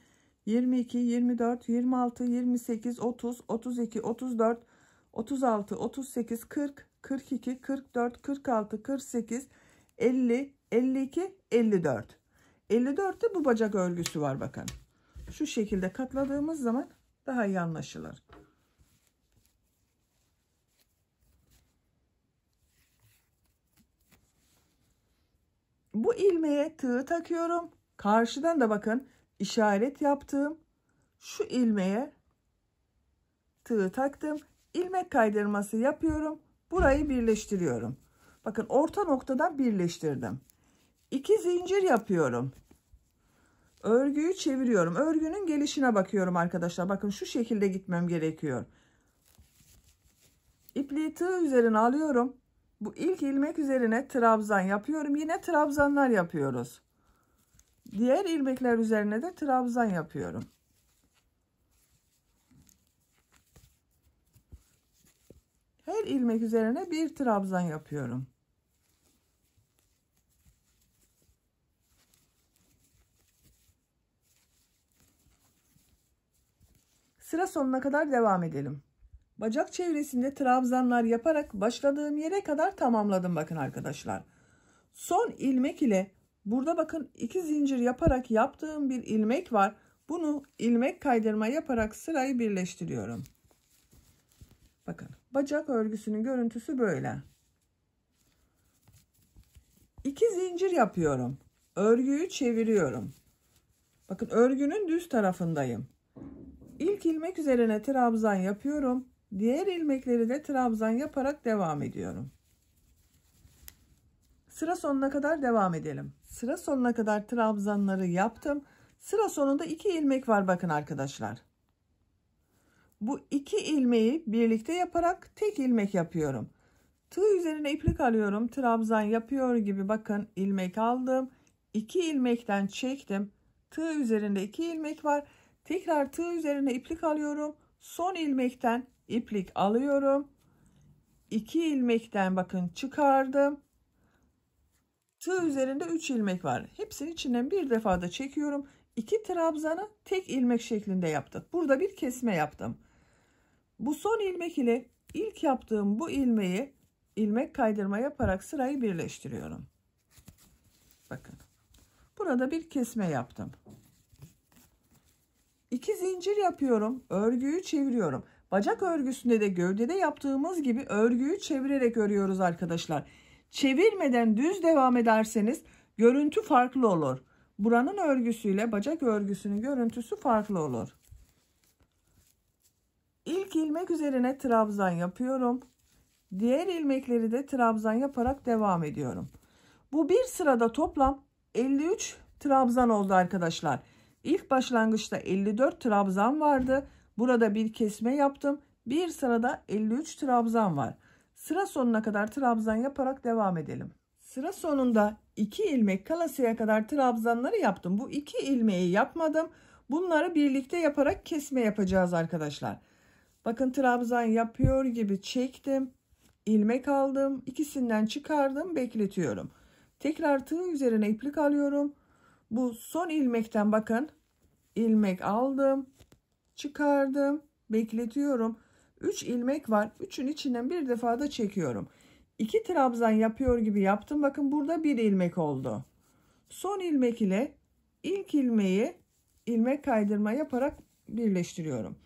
22, 24, 26, 28, 30, 32, 34, 36, 38, 40, 42, 44, 46, 48, 50, 52, 54. 54'te bu bacak örgüsü var bakın. Şu şekilde katladığımız zaman daha iyi anlaşılır. Bu ilmeğe tığ takıyorum. Karşıdan da bakın işaret yaptığım şu ilmeğe tığ taktım. İlmek kaydırması yapıyorum. Burayı birleştiriyorum. Bakın orta noktadan birleştirdim. 2 zincir yapıyorum. Örgüyü çeviriyorum. Örgünün gelişine bakıyorum arkadaşlar. Bakın şu şekilde gitmem gerekiyor. İpliği tığ üzerine alıyorum. Bu ilk ilmek üzerine trabzan yapıyorum. Yine trabzanlar yapıyoruz. Diğer ilmekler üzerine de trabzan yapıyorum. Her ilmek üzerine bir trabzan yapıyorum. Sıra sonuna kadar devam edelim. Bacak çevresinde trabzanlar yaparak başladığım yere kadar tamamladım bakın arkadaşlar. Son ilmek ile burada bakın 2 zincir yaparak yaptığım bir ilmek var. Bunu ilmek kaydırma yaparak sırayı birleştiriyorum. Bakın bacak örgüsünün görüntüsü böyle. 2 zincir yapıyorum. Örgüyü çeviriyorum. Bakın örgünün düz tarafındayım. İlk ilmek üzerine trabzan yapıyorum. Diğer ilmekleri de trabzan yaparak devam ediyorum. Sıra sonuna kadar devam edelim. Sıra sonuna kadar trabzanları yaptım. Sıra sonunda 2 ilmek var bakın arkadaşlar. Bu 2 ilmeği birlikte yaparak tek ilmek yapıyorum. Tığ üzerine iplik alıyorum. Trabzan yapıyor gibi bakın ilmek aldım. 2 ilmekten çektim. Tığ üzerinde 2 ilmek var. Tekrar tığ üzerine iplik alıyorum. Son ilmekten iplik alıyorum. 2 ilmekten bakın çıkardım. Tığ üzerinde 3 ilmek var. Hepsinin içinden bir defada çekiyorum. 2 trabzanı tek ilmek şeklinde yaptık. Burada bir kesme yaptım. Bu son ilmek ile ilk yaptığım bu ilmeği ilmek kaydırma yaparak sırayı birleştiriyorum. Bakın. Burada bir kesme yaptım. 2 zincir yapıyorum. Örgüyü çeviriyorum. Bacak örgüsünde de gövdede yaptığımız gibi örgüyü çevirerek örüyoruz arkadaşlar. Çevirmeden düz devam ederseniz görüntü farklı olur. Buranın örgüsüyle bacak örgüsünün görüntüsü farklı olur. İlk ilmek üzerine trabzan yapıyorum. Diğer ilmekleri de trabzan yaparak devam ediyorum. Bu bir sırada toplam 53 trabzan oldu arkadaşlar. İlk başlangıçta 54 trabzan vardı. Burada bir kesme yaptım. Bir sırada 53 trabzan var. Sıra sonuna kadar trabzan yaparak devam edelim. Sıra sonunda 2 ilmek kalasıya kadar trabzanları yaptım. Bu 2 ilmeği yapmadım. Bunları birlikte yaparak kesme yapacağız arkadaşlar. Bakın trabzan yapıyor gibi çektim. İlmek aldım. İkisinden çıkardım. Bekletiyorum. Tekrar tığ üzerine iplik alıyorum. Bu son ilmekten bakın. İlmek aldım. Çıkardım. Bekletiyorum. 3 ilmek var. 3'ün içinden bir defa da çekiyorum. 2 trabzan yapıyor gibi yaptım. Bakın burada bir ilmek oldu. Son ilmek ile ilk ilmeği ilmek kaydırma yaparak birleştiriyorum.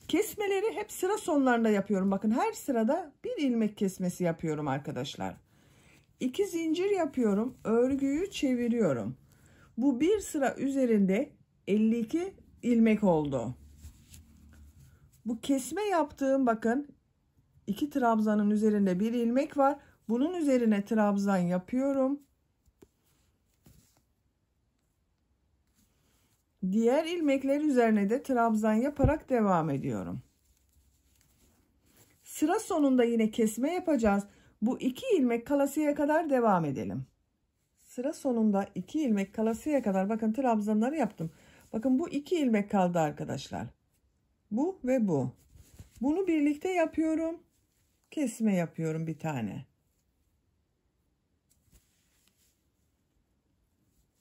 Kesmeleri hep sıra sonlarında yapıyorum. Bakın her sırada bir ilmek kesmesi yapıyorum arkadaşlar. 2 zincir yapıyorum. Örgüyü çeviriyorum. Bu bir sıra üzerinde 52 ilmek oldu. Bu kesme yaptığım bakın 2 trabzanın üzerinde bir ilmek var. Bunun üzerine trabzan yapıyorum. Diğer ilmekler üzerine de trabzan yaparak devam ediyorum. Sıra sonunda yine kesme yapacağız. Bu 2 ilmek kalasıya kadar devam edelim. Sıra sonunda 2 ilmek kalasıya kadar bakın trabzanları yaptım. Bakın bu 2 ilmek kaldı arkadaşlar. Bu ve bu. Bunu birlikte yapıyorum. Kesme yapıyorum bir tane.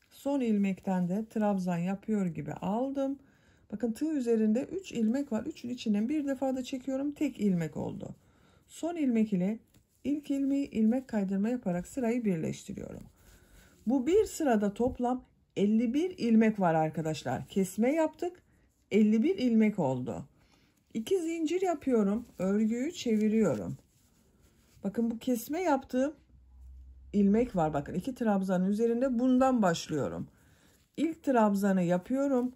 Son ilmekten de trabzan yapıyor gibi aldım. Bakın tığ üzerinde 3 ilmek var. 3'ün içinden bir defa da çekiyorum. Tek ilmek oldu. Son ilmek ile ilk ilmeği ilmek kaydırma yaparak sırayı birleştiriyorum. Bu bir sırada toplam 51 ilmek var arkadaşlar. Kesme yaptık. 51 ilmek oldu. 2 zincir yapıyorum. Örgüyü çeviriyorum. Bakın bu kesme yaptığım ilmek var. Bakın 2 trabzanın üzerinde bundan başlıyorum. İlk trabzanı yapıyorum.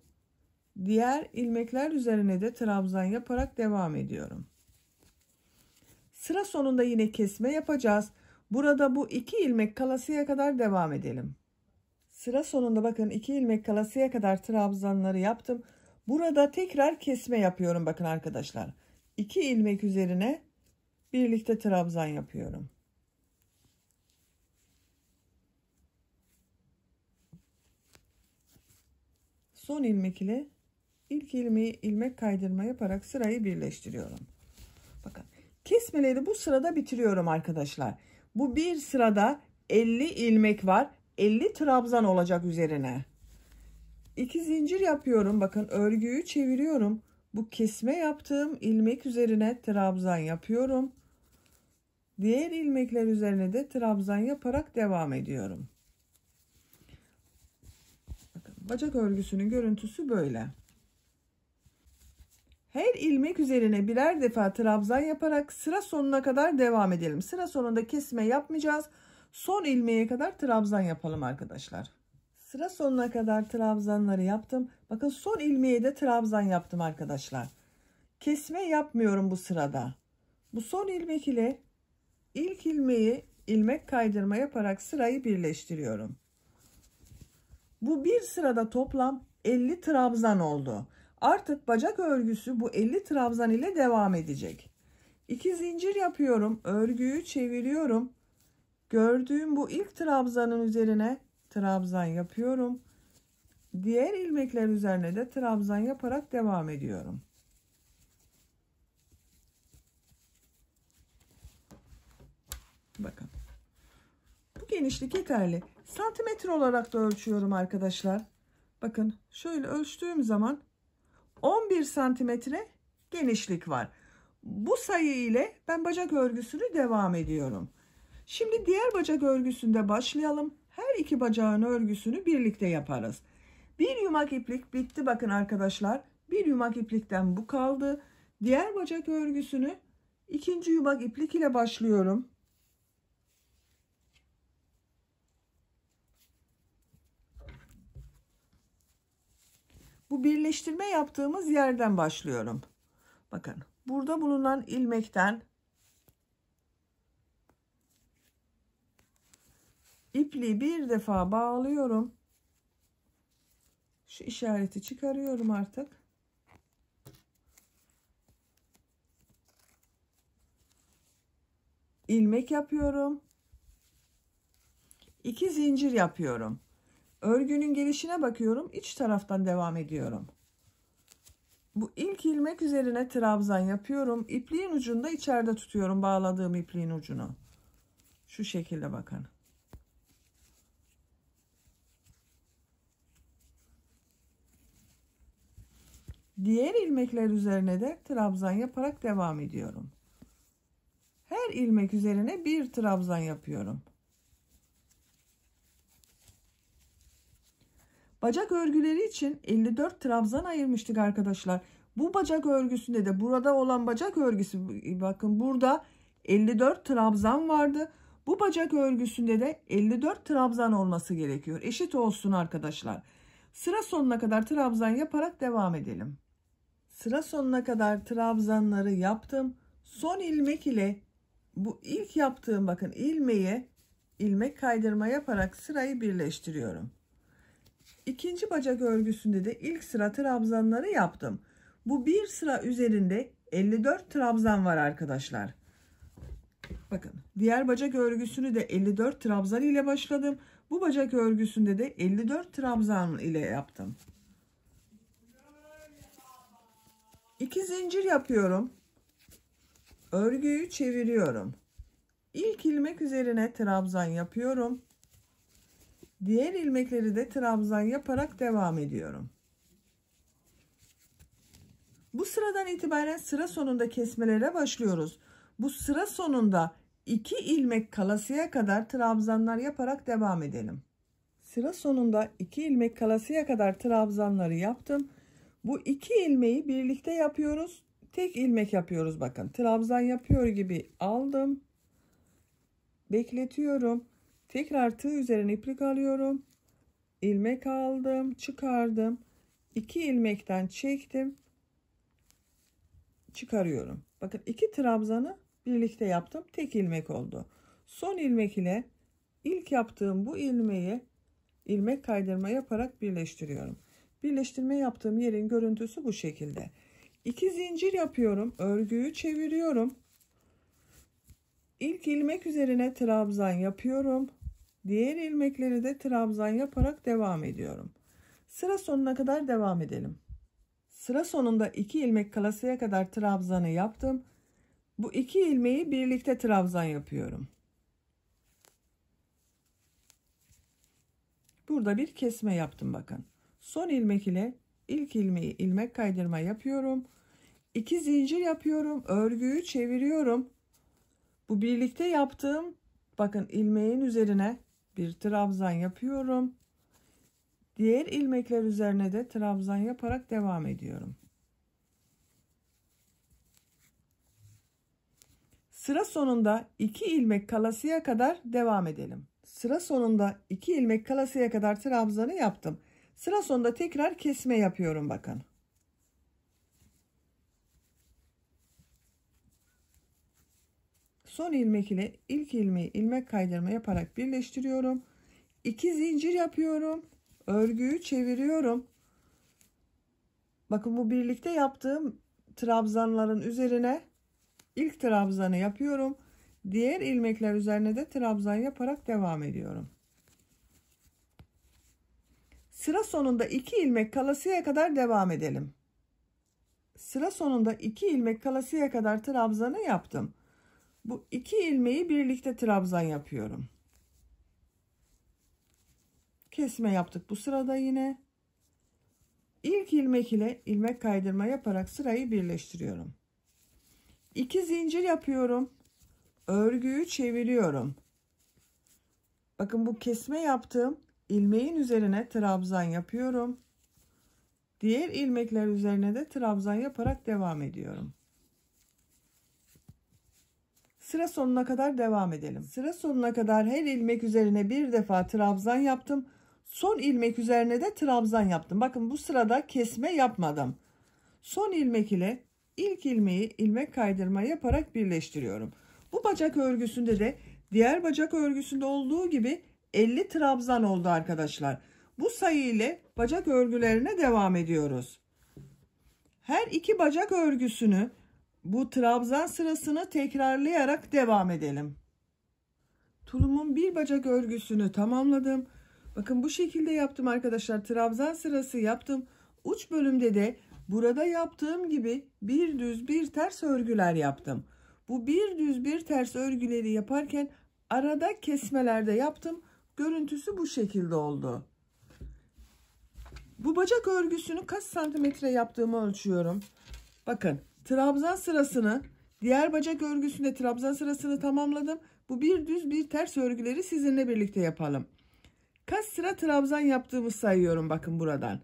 Diğer ilmekler üzerine de trabzan yaparak devam ediyorum. Sıra sonunda yine kesme yapacağız. Burada bu 2 ilmek kalasıya kadar devam edelim. Sıra sonunda bakın 2 ilmek kalasıya kadar trabzanları yaptım. Burada tekrar kesme yapıyorum bakın arkadaşlar. 2 ilmek üzerine birlikte trabzan yapıyorum. Son ilmek ile ilk ilmeği ilmek kaydırma yaparak sırayı birleştiriyorum. Bakın kesmeleri bu sırada bitiriyorum arkadaşlar. Bu bir sırada 50 ilmek var. 50 trabzan olacak üzerine. 2 zincir yapıyorum. Bakın örgüyü çeviriyorum. Bu kesme yaptığım ilmek üzerine trabzan yapıyorum. Diğer ilmekler üzerine de trabzan yaparak devam ediyorum. Bakın, bacak örgüsünün görüntüsü böyle. Her ilmek üzerine birer defa trabzan yaparak sıra sonuna kadar devam edelim. Sıra sonunda kesme yapmayacağız. Son ilmeğe kadar trabzan yapalım arkadaşlar. Sıra sonuna kadar trabzanları yaptım. Bakın son ilmeğe de trabzan yaptım arkadaşlar. Kesme yapmıyorum bu sırada. Bu son ilmek ile ilk ilmeği ilmek kaydırma yaparak sırayı birleştiriyorum. Bu bir sırada toplam 50 trabzan oldu. Artık bacak örgüsü bu 50 trabzan ile devam edecek. 2 zincir yapıyorum. Örgüyü çeviriyorum. Gördüğüm bu ilk trabzanın üzerine trabzan yapıyorum. Diğer ilmekler üzerine de trabzan yaparak devam ediyorum. Bakın. Bu genişlik yeterli. Santimetre olarak da ölçüyorum arkadaşlar. Bakın şöyle ölçtüğüm zaman 11 santimetre genişlik var. Bu sayı ile ben bacak örgüsünü devam ediyorum. Şimdi diğer bacak örgüsünde başlayalım. Her iki bacağın örgüsünü birlikte yaparız. Bir yumak iplik bitti bakın arkadaşlar. Bir yumak iplikten bu kaldı. Diğer bacak örgüsünü ikinci yumak iplik ile başlıyorum. Bu birleştirme yaptığımız yerden başlıyorum. Bakın burada bulunan ilmekten ipliği bir defa bağlıyorum. Şu işareti çıkarıyorum artık. İlmek yapıyorum. 2 zincir yapıyorum. Örgünün gelişine bakıyorum. İç taraftan devam ediyorum. Bu ilk ilmek üzerine trabzan yapıyorum. İpliğin ucunu da içeride tutuyorum. Bağladığım ipliğin ucunu. Şu şekilde bakın. Diğer ilmekler üzerine de trabzan yaparak devam ediyorum. Her ilmek üzerine bir trabzan yapıyorum. Bacak örgüleri için 54 trabzan ayırmıştık arkadaşlar. Bu bacak örgüsünde de burada olan bacak örgüsü bakın burada 54 trabzan vardı. Bu bacak örgüsünde de 54 trabzan olması gerekiyor. Eşit olsun arkadaşlar. Sıra sonuna kadar trabzan yaparak devam edelim. Sıra sonuna kadar trabzanları yaptım. Son ilmek ile bu ilk yaptığım bakın ilmeğe ilmek kaydırma yaparak sırayı birleştiriyorum. İkinci bacak örgüsünde de ilk sıra trabzanları yaptım. Bu bir sıra üzerinde 54 trabzan var arkadaşlar. Bakın diğer bacak örgüsünü de 54 trabzan ile başladım. Bu bacak örgüsünde de 54 trabzan ile yaptım. 2 zincir yapıyorum. Örgüyü çeviriyorum. İlk ilmek üzerine trabzan yapıyorum. Diğer ilmekleri de trabzan yaparak devam ediyorum. Bu sıradan itibaren sıra sonunda kesmelere başlıyoruz. Bu sıra sonunda 2 ilmek kalasıya kadar trabzanlar yaparak devam edelim. Sıra sonunda 2 ilmek kalasıya kadar trabzanları yaptım. Bu 2 ilmeği birlikte yapıyoruz. Tek ilmek yapıyoruz bakın. Trabzan yapıyor gibi aldım. Bekletiyorum. Tekrar tığ üzerine iplik alıyorum. İlmek aldım, çıkardım. 2 ilmekten çektim. Çıkarıyorum. Bakın 2 trabzanı birlikte yaptım. Tek ilmek oldu. Son ilmek ile ilk yaptığım bu ilmeği ilmek kaydırma yaparak birleştiriyorum. Birleştirme yaptığım yerin görüntüsü bu şekilde. 2 zincir yapıyorum. Örgüyü çeviriyorum. İlk ilmek üzerine trabzan yapıyorum. Diğer ilmekleri de trabzan yaparak devam ediyorum. Sıra sonuna kadar devam edelim. Sıra sonunda 2 ilmek kalasıya kadar trabzanı yaptım. Bu 2 ilmeği birlikte trabzan yapıyorum. Burada bir kesme yaptım bakın. Son ilmek ile ilk ilmeği ilmek kaydırma yapıyorum. 2 zincir yapıyorum. Örgüyü çeviriyorum. Bu birlikte yaptığım, bakın, ilmeğin üzerine bir trabzan yapıyorum. Diğer ilmekler üzerine de trabzan yaparak devam ediyorum. Sıra sonunda 2 ilmek kalasıya kadar devam edelim. Sıra sonunda 2 ilmek kalasıya kadar trabzanı yaptım. Sıra sonunda tekrar kesme yapıyorum, bakın. Son ilmek ile ilk ilmeği ilmek kaydırma yaparak birleştiriyorum. 2 zincir yapıyorum. Örgüyü çeviriyorum. Bakın, bu birlikte yaptığım trabzanların üzerine ilk trabzanı yapıyorum. Diğer ilmekler üzerine de trabzan yaparak devam ediyorum. Sıra sonunda 2 ilmek kalasıya kadar devam edelim. Sıra sonunda 2 ilmek kalasıya kadar trabzanı yaptım. Bu 2 ilmeği birlikte trabzan yapıyorum. Kesme yaptık bu sırada yine. İlk ilmek ile ilmek kaydırma yaparak sırayı birleştiriyorum. 2 zincir yapıyorum. Örgüyü çeviriyorum. Bakın, bu kesme yaptığım ilmeğin üzerine trabzan yapıyorum. Diğer ilmekler üzerine de trabzan yaparak devam ediyorum. Sıra sonuna kadar devam edelim. Sıra sonuna kadar her ilmek üzerine bir defa trabzan yaptım. Son ilmek üzerine de trabzan yaptım. Bakın, bu sırada kesme yapmadım. Son ilmek ile ilk ilmeği ilmek kaydırma yaparak birleştiriyorum. Bu bacak örgüsünde de diğer bacak örgüsünde olduğu gibi 50 trabzan oldu arkadaşlar. Bu sayı ile bacak örgülerine devam ediyoruz. Her iki bacak örgüsünü, bu trabzan sırasını tekrarlayarak devam edelim. Tulumun bir bacak örgüsünü tamamladım. Bakın, bu şekilde yaptım arkadaşlar. Trabzan sırası yaptım. Uç bölümde de burada yaptığım gibi bir düz bir ters örgüler yaptım. Bu bir düz bir ters örgüleri yaparken arada kesmelerde yaptım. Görüntüsü bu şekilde oldu. Bu bacak örgüsünü kaç santimetre yaptığımı ölçüyorum. Bakın, trabzan sırasını, diğer bacak örgüsünde trabzan sırasını tamamladım. Bu bir düz bir ters örgüleri sizinle birlikte yapalım. Kaç sıra trabzan yaptığımı sayıyorum, bakın buradan.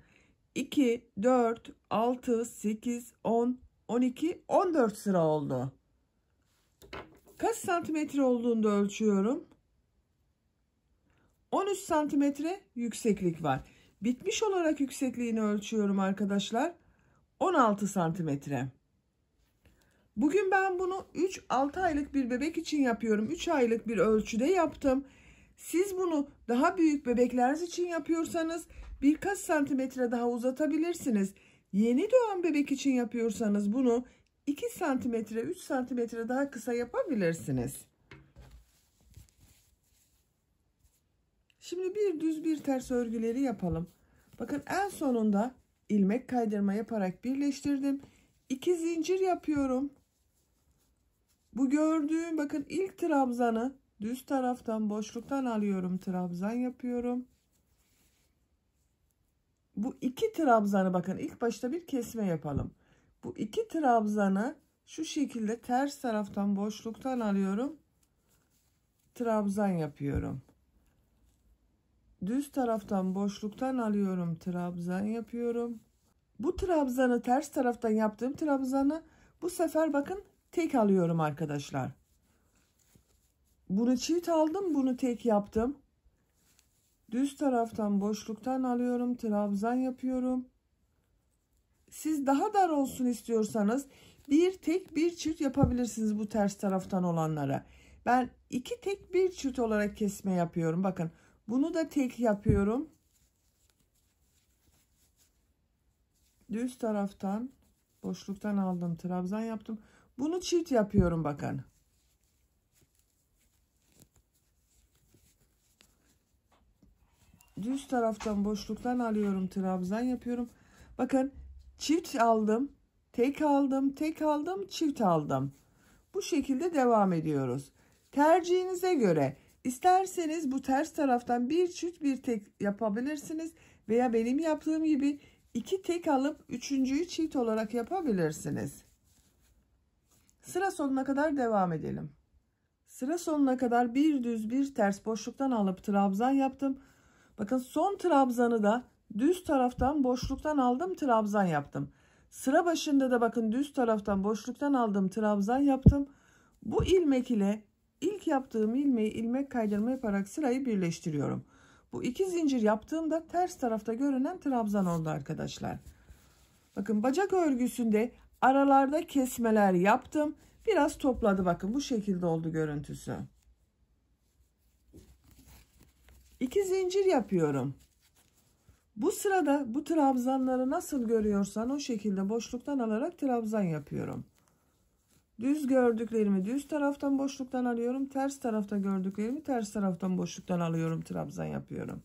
2, 4, 6, 8, 10, 12, 14 sıra oldu. Kaç santimetre olduğunu da ölçüyorum. 13 santimetre yükseklik var. Bitmiş olarak yüksekliğini ölçüyorum arkadaşlar. 16 santimetre. Bugün ben bunu 3-6 aylık bir bebek için yapıyorum. 3 aylık bir ölçüde yaptım. Siz bunu daha büyük bebekleriniz için yapıyorsanız birkaç santimetre daha uzatabilirsiniz. Yeni doğan bebek için yapıyorsanız bunu 2 santimetre, 3 santimetre daha kısa yapabilirsiniz. Şimdi bir düz bir ters örgüleri yapalım. Bakın, en sonunda ilmek kaydırma yaparak birleştirdim. 2 zincir yapıyorum. Bu gördüğüm, bakın, ilk trabzanı düz taraftan boşluktan alıyorum, trabzan yapıyorum. Bu 2 trabzanı, bakın, ilk başta bir kesme yapalım. Bu 2 trabzanı şu şekilde ters taraftan boşluktan alıyorum, trabzan yapıyorum. Düz taraftan boşluktan alıyorum, trabzan yapıyorum. Bu trabzanı, ters taraftan yaptığım trabzanı bu sefer, bakın, tek alıyorum arkadaşlar. Bunu çift aldım, bunu tek yaptım. Düz taraftan boşluktan alıyorum, trabzan yapıyorum. Siz daha dar olsun istiyorsanız bir tek bir çift yapabilirsiniz bu ters taraftan olanlara. Ben 2 tek bir çift olarak kesme yapıyorum. Bakın, bunu da tek yapıyorum. Düz taraftan boşluktan aldım, trabzan yaptım. Bunu çift yapıyorum, bakın. Düz taraftan boşluktan alıyorum, trabzan yapıyorum. Bakın, çift aldım, tek aldım, tek aldım, çift aldım. Bu şekilde devam ediyoruz. Tercihinize göre isterseniz bu ters taraftan bir çift bir tek yapabilirsiniz. Veya benim yaptığım gibi 2 tek alıp üçüncüyü çift olarak yapabilirsiniz. Sıra sonuna kadar devam edelim. Sıra sonuna kadar bir düz bir ters boşluktan alıp trabzan yaptım. Bakın son trabzanı da düz taraftan boşluktan aldım, trabzan yaptım. Sıra başında da bakın düz taraftan boşluktan aldım, trabzan yaptım. Bu ilmek ile ilk yaptığım ilmeği ilmek kaydırma yaparak sırayı birleştiriyorum. Bu 2 zincir yaptığımda ters tarafta görünen trabzan oldu arkadaşlar. Bakın bacak örgüsünde aralarda kesmeler yaptım. Biraz topladı, bakın bu şekilde oldu görüntüsü. 2 zincir yapıyorum. Bu sırada bu trabzanları nasıl görüyorsan o şekilde boşluktan alarak trabzan yapıyorum. Düz gördüklerimi düz taraftan boşluktan alıyorum. Ters tarafta gördüklerimi ters taraftan boşluktan alıyorum. Trabzan yapıyorum.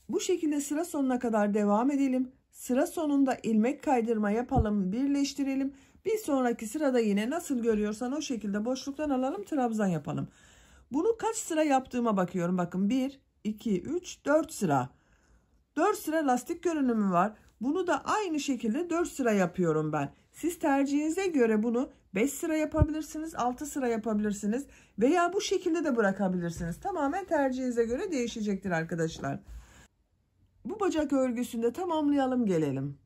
Bu şekilde sıra sonuna kadar devam edelim. Sıra sonunda ilmek kaydırma yapalım, birleştirelim. Bir sonraki sırada yine nasıl görüyorsan o şekilde boşluktan alalım, trabzan yapalım. Bunu kaç sıra yaptığıma bakıyorum. Bakın 1, 2, 3, 4 sıra. 4 sıra lastik görünümü var. Bunu da aynı şekilde 4 sıra yapıyorum ben. Siz tercihinize göre bunu 5 sıra yapabilirsiniz, 6 sıra yapabilirsiniz veya bu şekilde de bırakabilirsiniz. Tamamen tercihinize göre değişecektir arkadaşlar. Bu bacak örgüsünde tamamlayalım gelelim.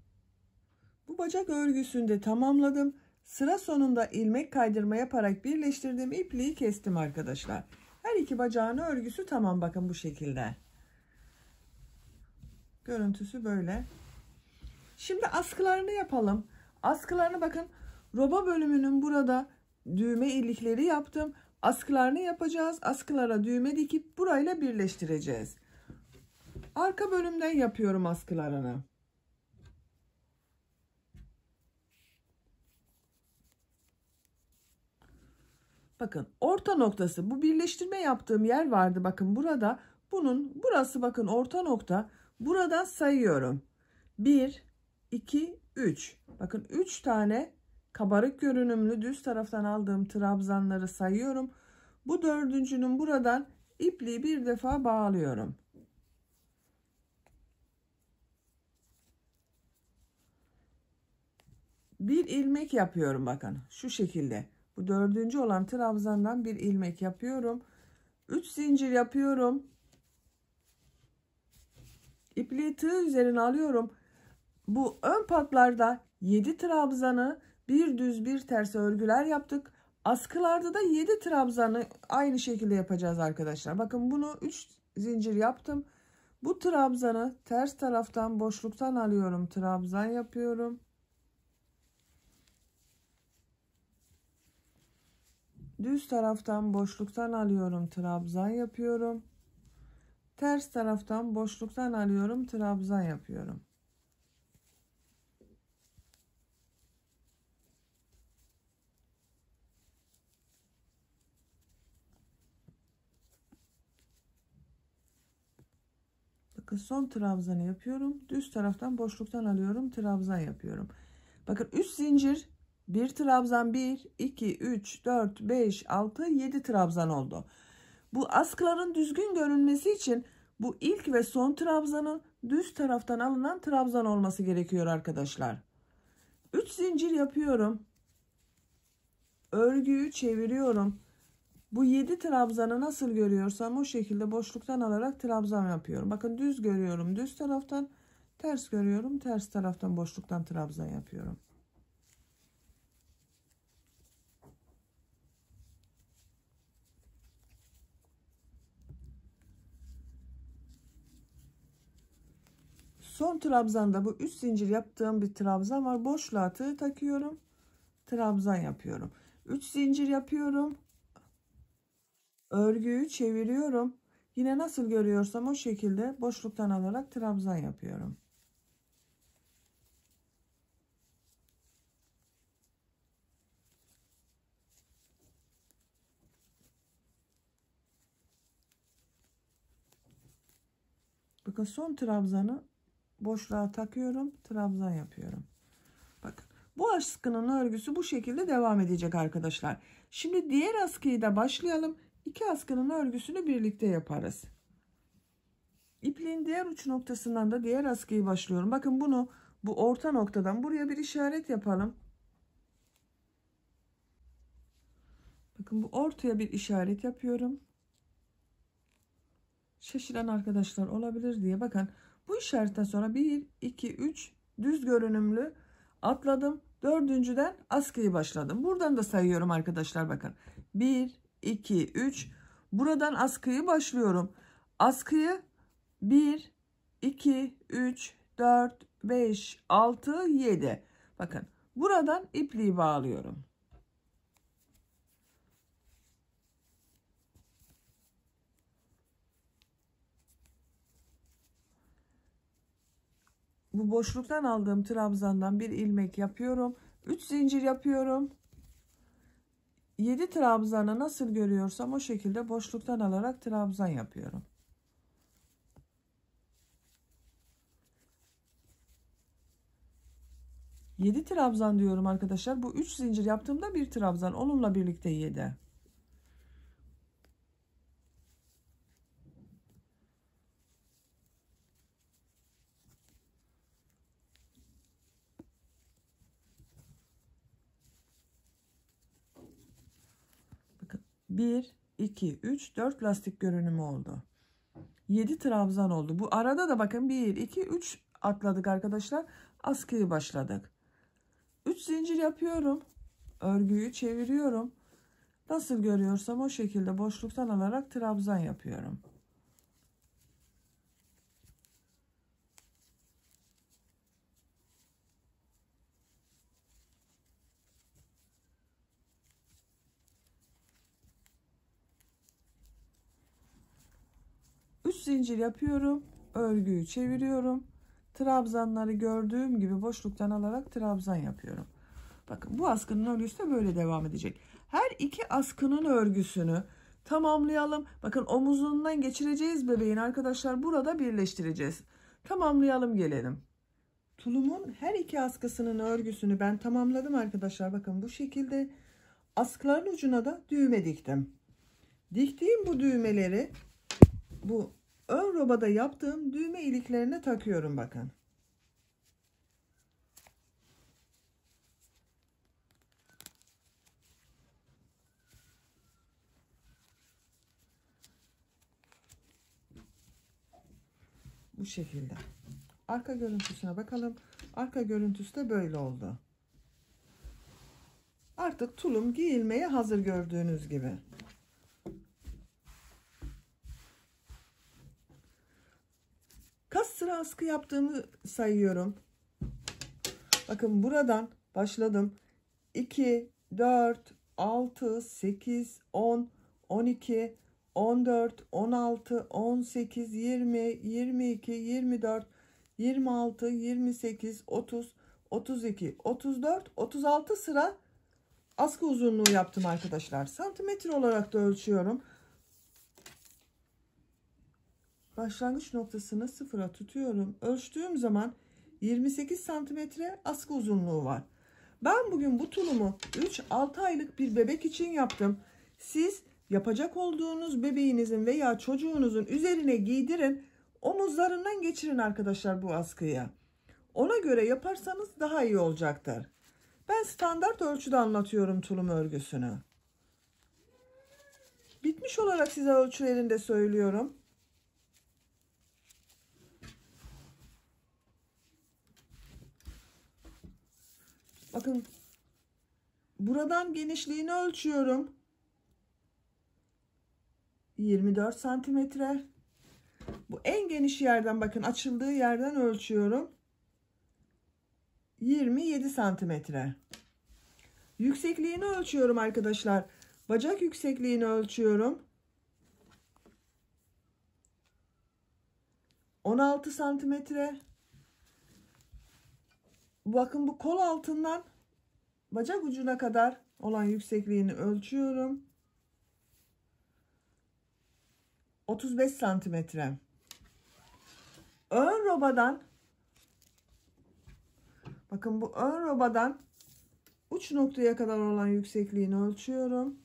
Bu bacak örgüsünde tamamladım. Sıra sonunda ilmek kaydırma yaparak birleştirdim. İpliği kestim arkadaşlar. Her iki bacağın örgüsü tamam, bakın bu şekilde. Görüntüsü böyle. Şimdi askılarını yapalım. Askılarını bakın, roba bölümünün burada düğme ilikleri yaptım. Askılarını yapacağız. Askılara düğme dikip burayla birleştireceğiz. Arka bölümden yapıyorum askılarını. Bakın orta noktası, bu birleştirme yaptığım yer vardı. Bakın burada, burası bakın orta nokta. Buradan sayıyorum. 1, 2, 3. Bakın 3 tane kabarık görünümlü düz taraftan aldığım trabzanları sayıyorum. Bu dördüncünün buradan ipliği bir defa bağlıyorum. Bir ilmek yapıyorum, bakın şu şekilde. Bu dördüncü olan trabzandan bir ilmek yapıyorum. 3 zincir yapıyorum. İpliği tığ üzerine alıyorum. Bu ön patlarda 7 trabzanı bir düz bir ters örgüler yaptık. Askılarda da 7 trabzanı aynı şekilde yapacağız arkadaşlar. Bakın bunu 3 zincir yaptım. Bu trabzanı ters taraftan boşluktan alıyorum. Trabzan yapıyorum. Düz taraftan boşluktan alıyorum. Trabzan yapıyorum. Ters taraftan boşluktan alıyorum. Trabzan yapıyorum. Bakın son trabzanı yapıyorum. Düz taraftan boşluktan alıyorum. Trabzan yapıyorum. Bakın 3 zincir, bir trabzan, 1, 2, 3, 4, 5, 6, 7 trabzan oldu. Bu askıların düzgün görünmesi için bu ilk ve son trabzanın düz taraftan alınan trabzan olması gerekiyor arkadaşlar. 3 zincir yapıyorum. Örgüyü çeviriyorum. Bu 7 trabzanı nasıl görüyorsam o şekilde boşluktan alarak trabzan yapıyorum. Bakın düz görüyorum düz taraftan, ters görüyorum ters taraftan boşluktan trabzan yapıyorum. Son trabzanda bu 3 zincir yaptığım bir trabzan var. Boşluğa tığ takıyorum. Trabzan yapıyorum. 3 zincir yapıyorum. Örgüyü çeviriyorum. Yine nasıl görüyorsam o şekilde boşluktan alarak trabzan yapıyorum. Bakın son trabzanı boşluğa takıyorum. Trabzan yapıyorum. Bakın Bu askının örgüsü bu şekilde devam edecek arkadaşlar. Şimdi diğer askıyı da başlayalım. İki askının örgüsünü birlikte yaparız. İpliğin diğer uç noktasından da diğer askıyı başlıyorum. Bakın bunu bu orta noktadan buraya bir işaret yapalım. Bakın bu ortaya bir işaret yapıyorum. Şaşıran arkadaşlar olabilir diye bakın bu işaretten sonra 1 2 3 düz görünümlü atladım. Dördüncüden askıyı başladım. Buradan da sayıyorum arkadaşlar, bakın 1 2 3 buradan askıyı başlıyorum. Askıyı 1 2 3 4 5 6 7 bakın buradan ipliği bağlıyorum. Bu boşluktan aldığım trabzandan bir ilmek yapıyorum. 3 zincir yapıyorum. 7 trabzanı nasıl görüyorsam o şekilde boşluktan alarak trabzan yapıyorum. Yedi trabzan diyorum arkadaşlar. Bu 3 zincir yaptığımda bir trabzan, onunla birlikte 7. Bakın 1 2 3 4 lastik görünümü oldu. 7 trabzan oldu. Bu arada da bakın 1 2 3 atladık arkadaşlar. Askıyı başladık. 3 zincir yapıyorum. Örgüyü çeviriyorum. Nasıl görüyorsam o şekilde boşluktan alarak trabzan yapıyorum. Üç zincir yapıyorum. Örgüyü çeviriyorum. Trabzanları gördüğüm gibi boşluktan alarak trabzan yapıyorum. Bakın bu askının örgüsü de böyle devam edecek. Her iki askının örgüsünü tamamlayalım. Bakın omuzundan geçireceğiz bebeğin arkadaşlar. Burada birleştireceğiz. Tamamlayalım gelelim. Tulumun her iki askısının örgüsünü ben tamamladım arkadaşlar. Bakın bu şekilde askıların ucuna da düğme diktim. Diktiğim bu düğmeleri bu ön robada yaptığım düğme iliklerine takıyorum bakın. Bu şekilde. Arka görüntüsüne bakalım. Arka görüntüsü de böyle oldu. Artık tulum giyilmeye hazır gördüğünüz gibi. Kaç sıra askı yaptığımı sayıyorum. Bakın buradan başladım. 2, 4, 6, 8, 10, 12, 14, 16, 18, 20, 22, 24, 26, 28, 30, 32, 34, 36 sıra askı uzunluğu yaptım arkadaşlar. Santimetre olarak da ölçüyorum. Başlangıç noktasını sıfıra tutuyorum. Ölçtüğüm zaman 28 santimetre askı uzunluğu var. Ben bugün bu tulumu 3-6 aylık bir bebek için yaptım. Siz yapacak olduğunuz bebeğinizin veya çocuğunuzun üzerine giydirin. Omuzlarından geçirin arkadaşlar bu askıyı. Ona göre yaparsanız daha iyi olacaktır. Ben standart ölçüde anlatıyorum tulum örgüsünü. Bitmiş olarak size ölçülerini de söylüyorum. Bakın buradan genişliğini ölçüyorum. 24 santimetre. Bu en geniş yerden bakın açıldığı yerden ölçüyorum. 27 santimetre. Yüksekliğini ölçüyorum arkadaşlar. Bacak yüksekliğini ölçüyorum. 16 santimetre. Bakın bu kol altından bacak ucuna kadar olan yüksekliğini ölçüyorum. 35 santimetre. Ön robadan bakın bu ön robadan uç noktaya kadar olan yüksekliğini ölçüyorum.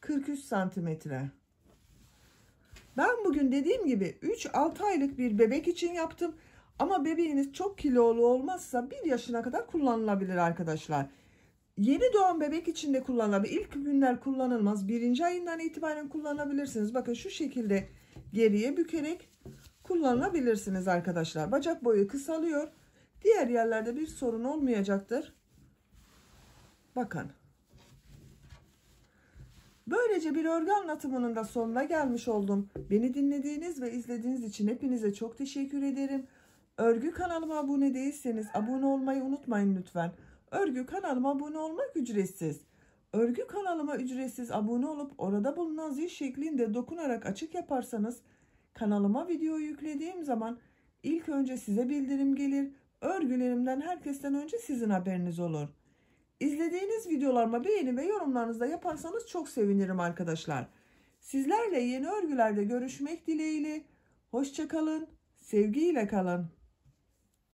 43 santimetre. Ben bugün dediğim gibi 3-6 aylık bir bebek için yaptım. Ama bebeğiniz çok kilolu olmazsa 1 yaşına kadar kullanılabilir arkadaşlar. Yeni doğan bebek için de kullanılabilir. İlk günler kullanılmaz. 1. ayından itibaren kullanabilirsiniz. Bakın şu şekilde geriye bükerek kullanabilirsiniz arkadaşlar. Bacak boyu kısalıyor. Diğer yerlerde bir sorun olmayacaktır. Bakın. Böylece bir örgü anlatımının da sonuna gelmiş oldum. Beni dinlediğiniz ve izlediğiniz için hepinize çok teşekkür ederim. Örgü kanalıma abone değilseniz abone olmayı unutmayın lütfen. Örgü kanalıma abone olmak ücretsiz. Örgü kanalıma ücretsiz abone olup orada bulunan zil şeklinde dokunarak açık yaparsanız kanalıma video yüklediğim zaman ilk önce size bildirim gelir. Örgülerimden herkesten önce sizin haberiniz olur. İzlediğiniz videolarıma beğeni ve yorumlarınızı da yaparsanız çok sevinirim arkadaşlar. Sizlerle yeni örgülerde görüşmek dileğiyle. Hoşça kalın, sevgiyle kalın.